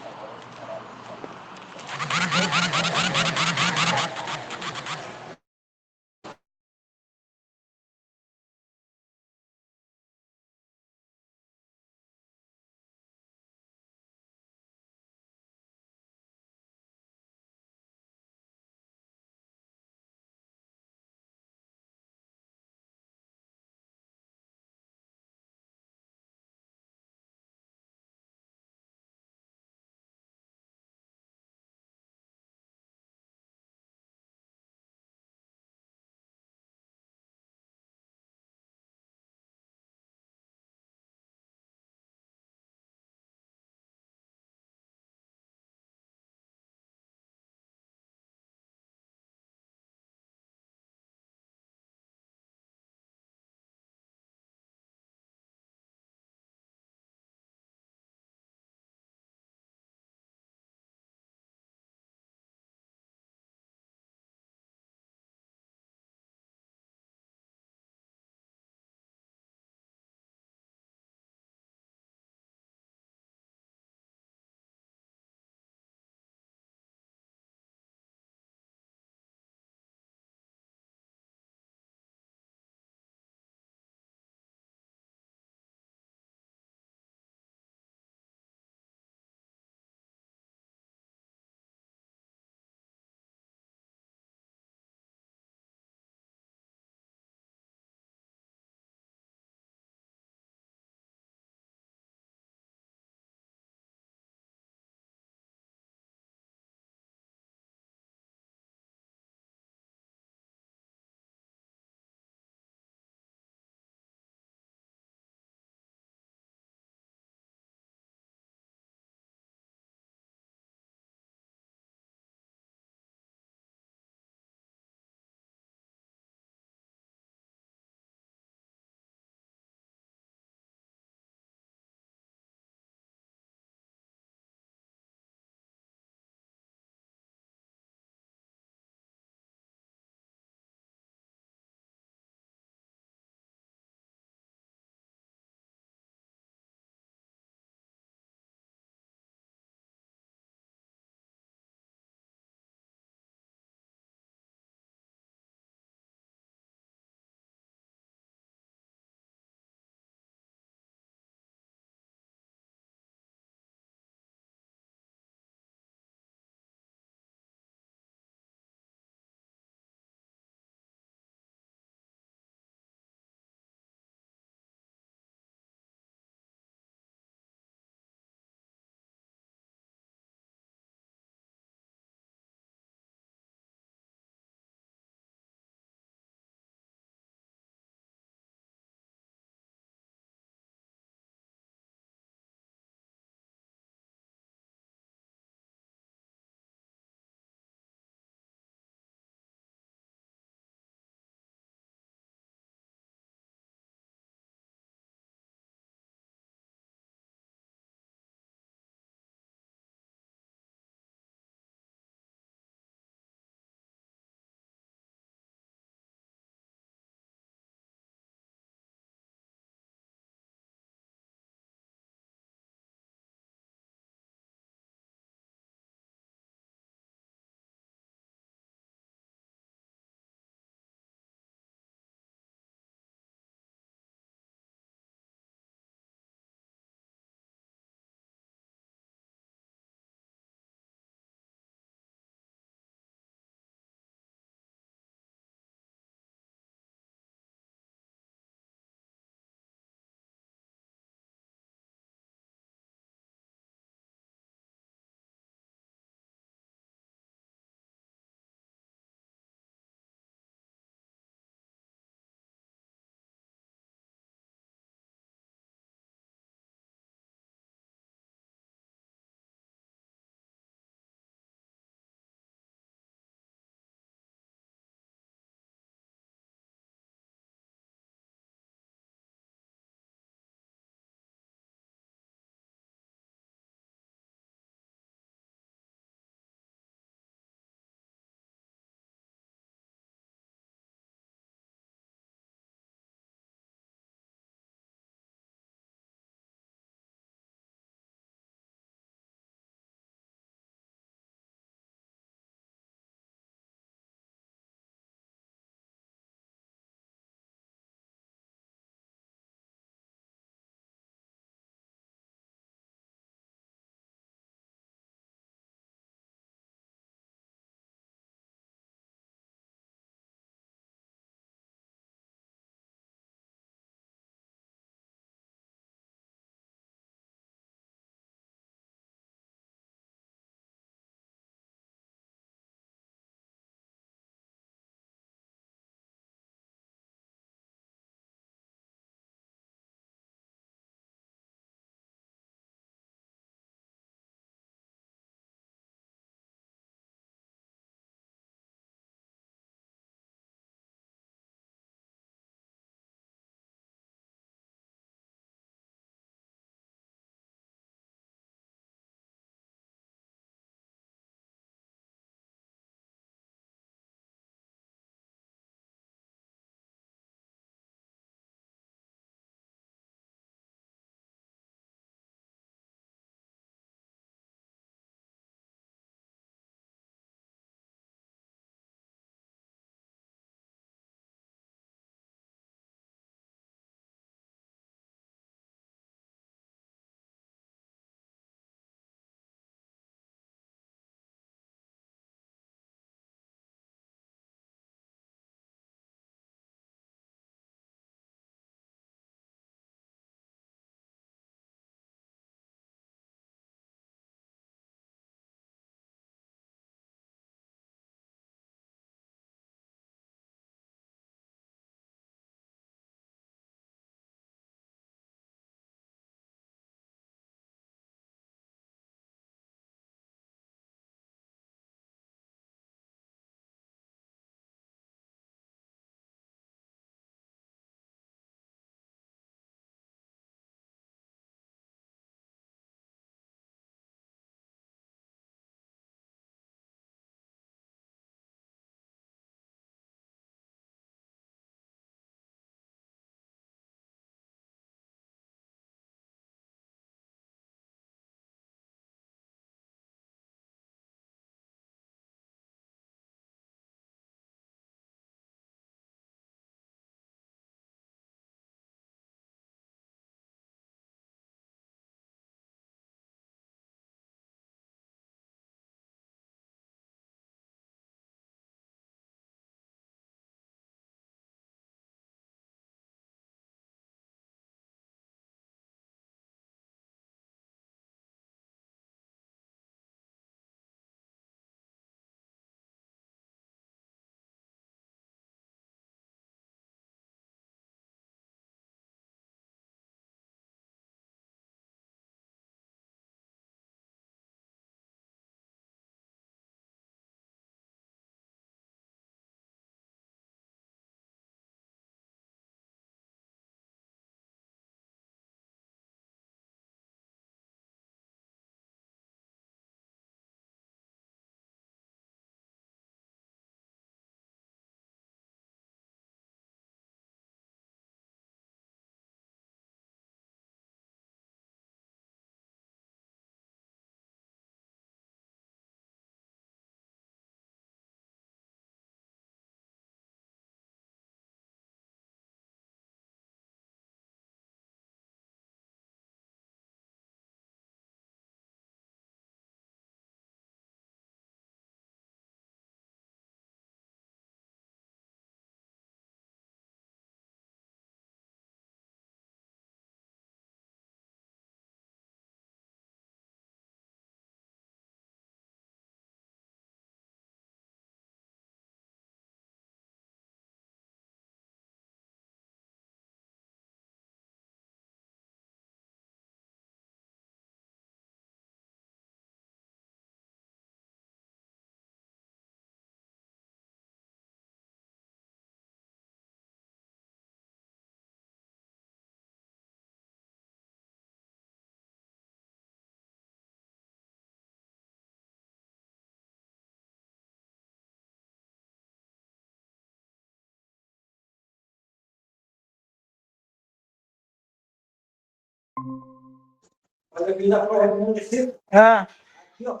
S5: eu fiz a prova do município.
S6: Ah,
S5: Aqui, ó.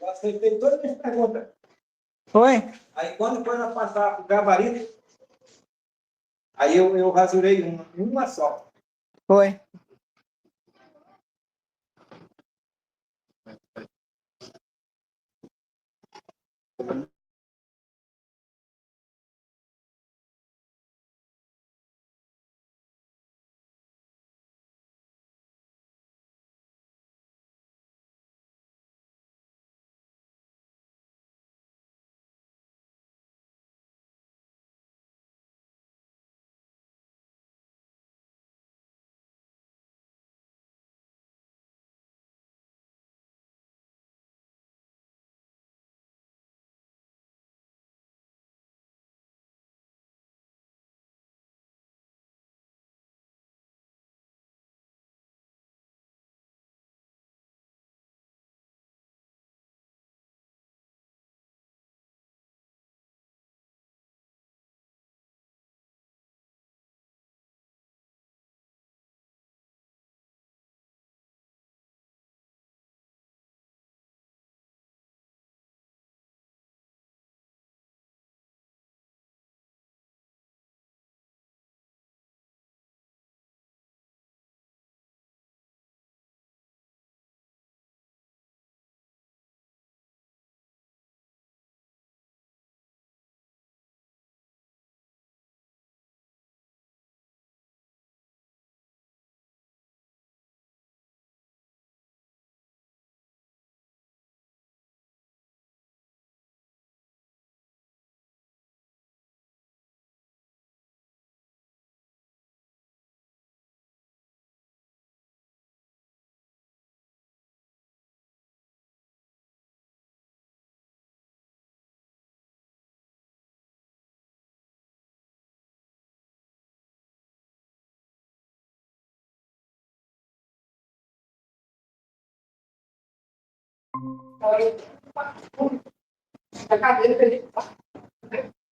S5: Eu acertei todas as minhas perguntas.
S6: foi?
S5: Aí quando foi na passar o gabarito, aí eu rasurei uma só.
S6: Foi.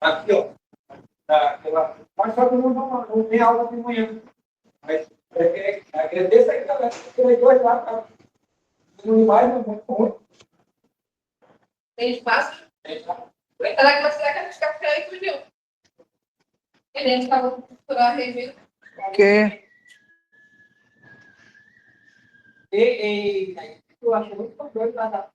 S5: Aqui, ó. Mas só que não tem aula de manhã. Mas é desse aí, galera. Aqueles dois lá, tá? Não vai, não é muito.
S2: Tem espaço?
S5: Tem espaço.
S2: Será que você quer ficar aí, fugiu? Ele estava por a revista.
S6: Que?
S2: Eu acho muito doido lá da.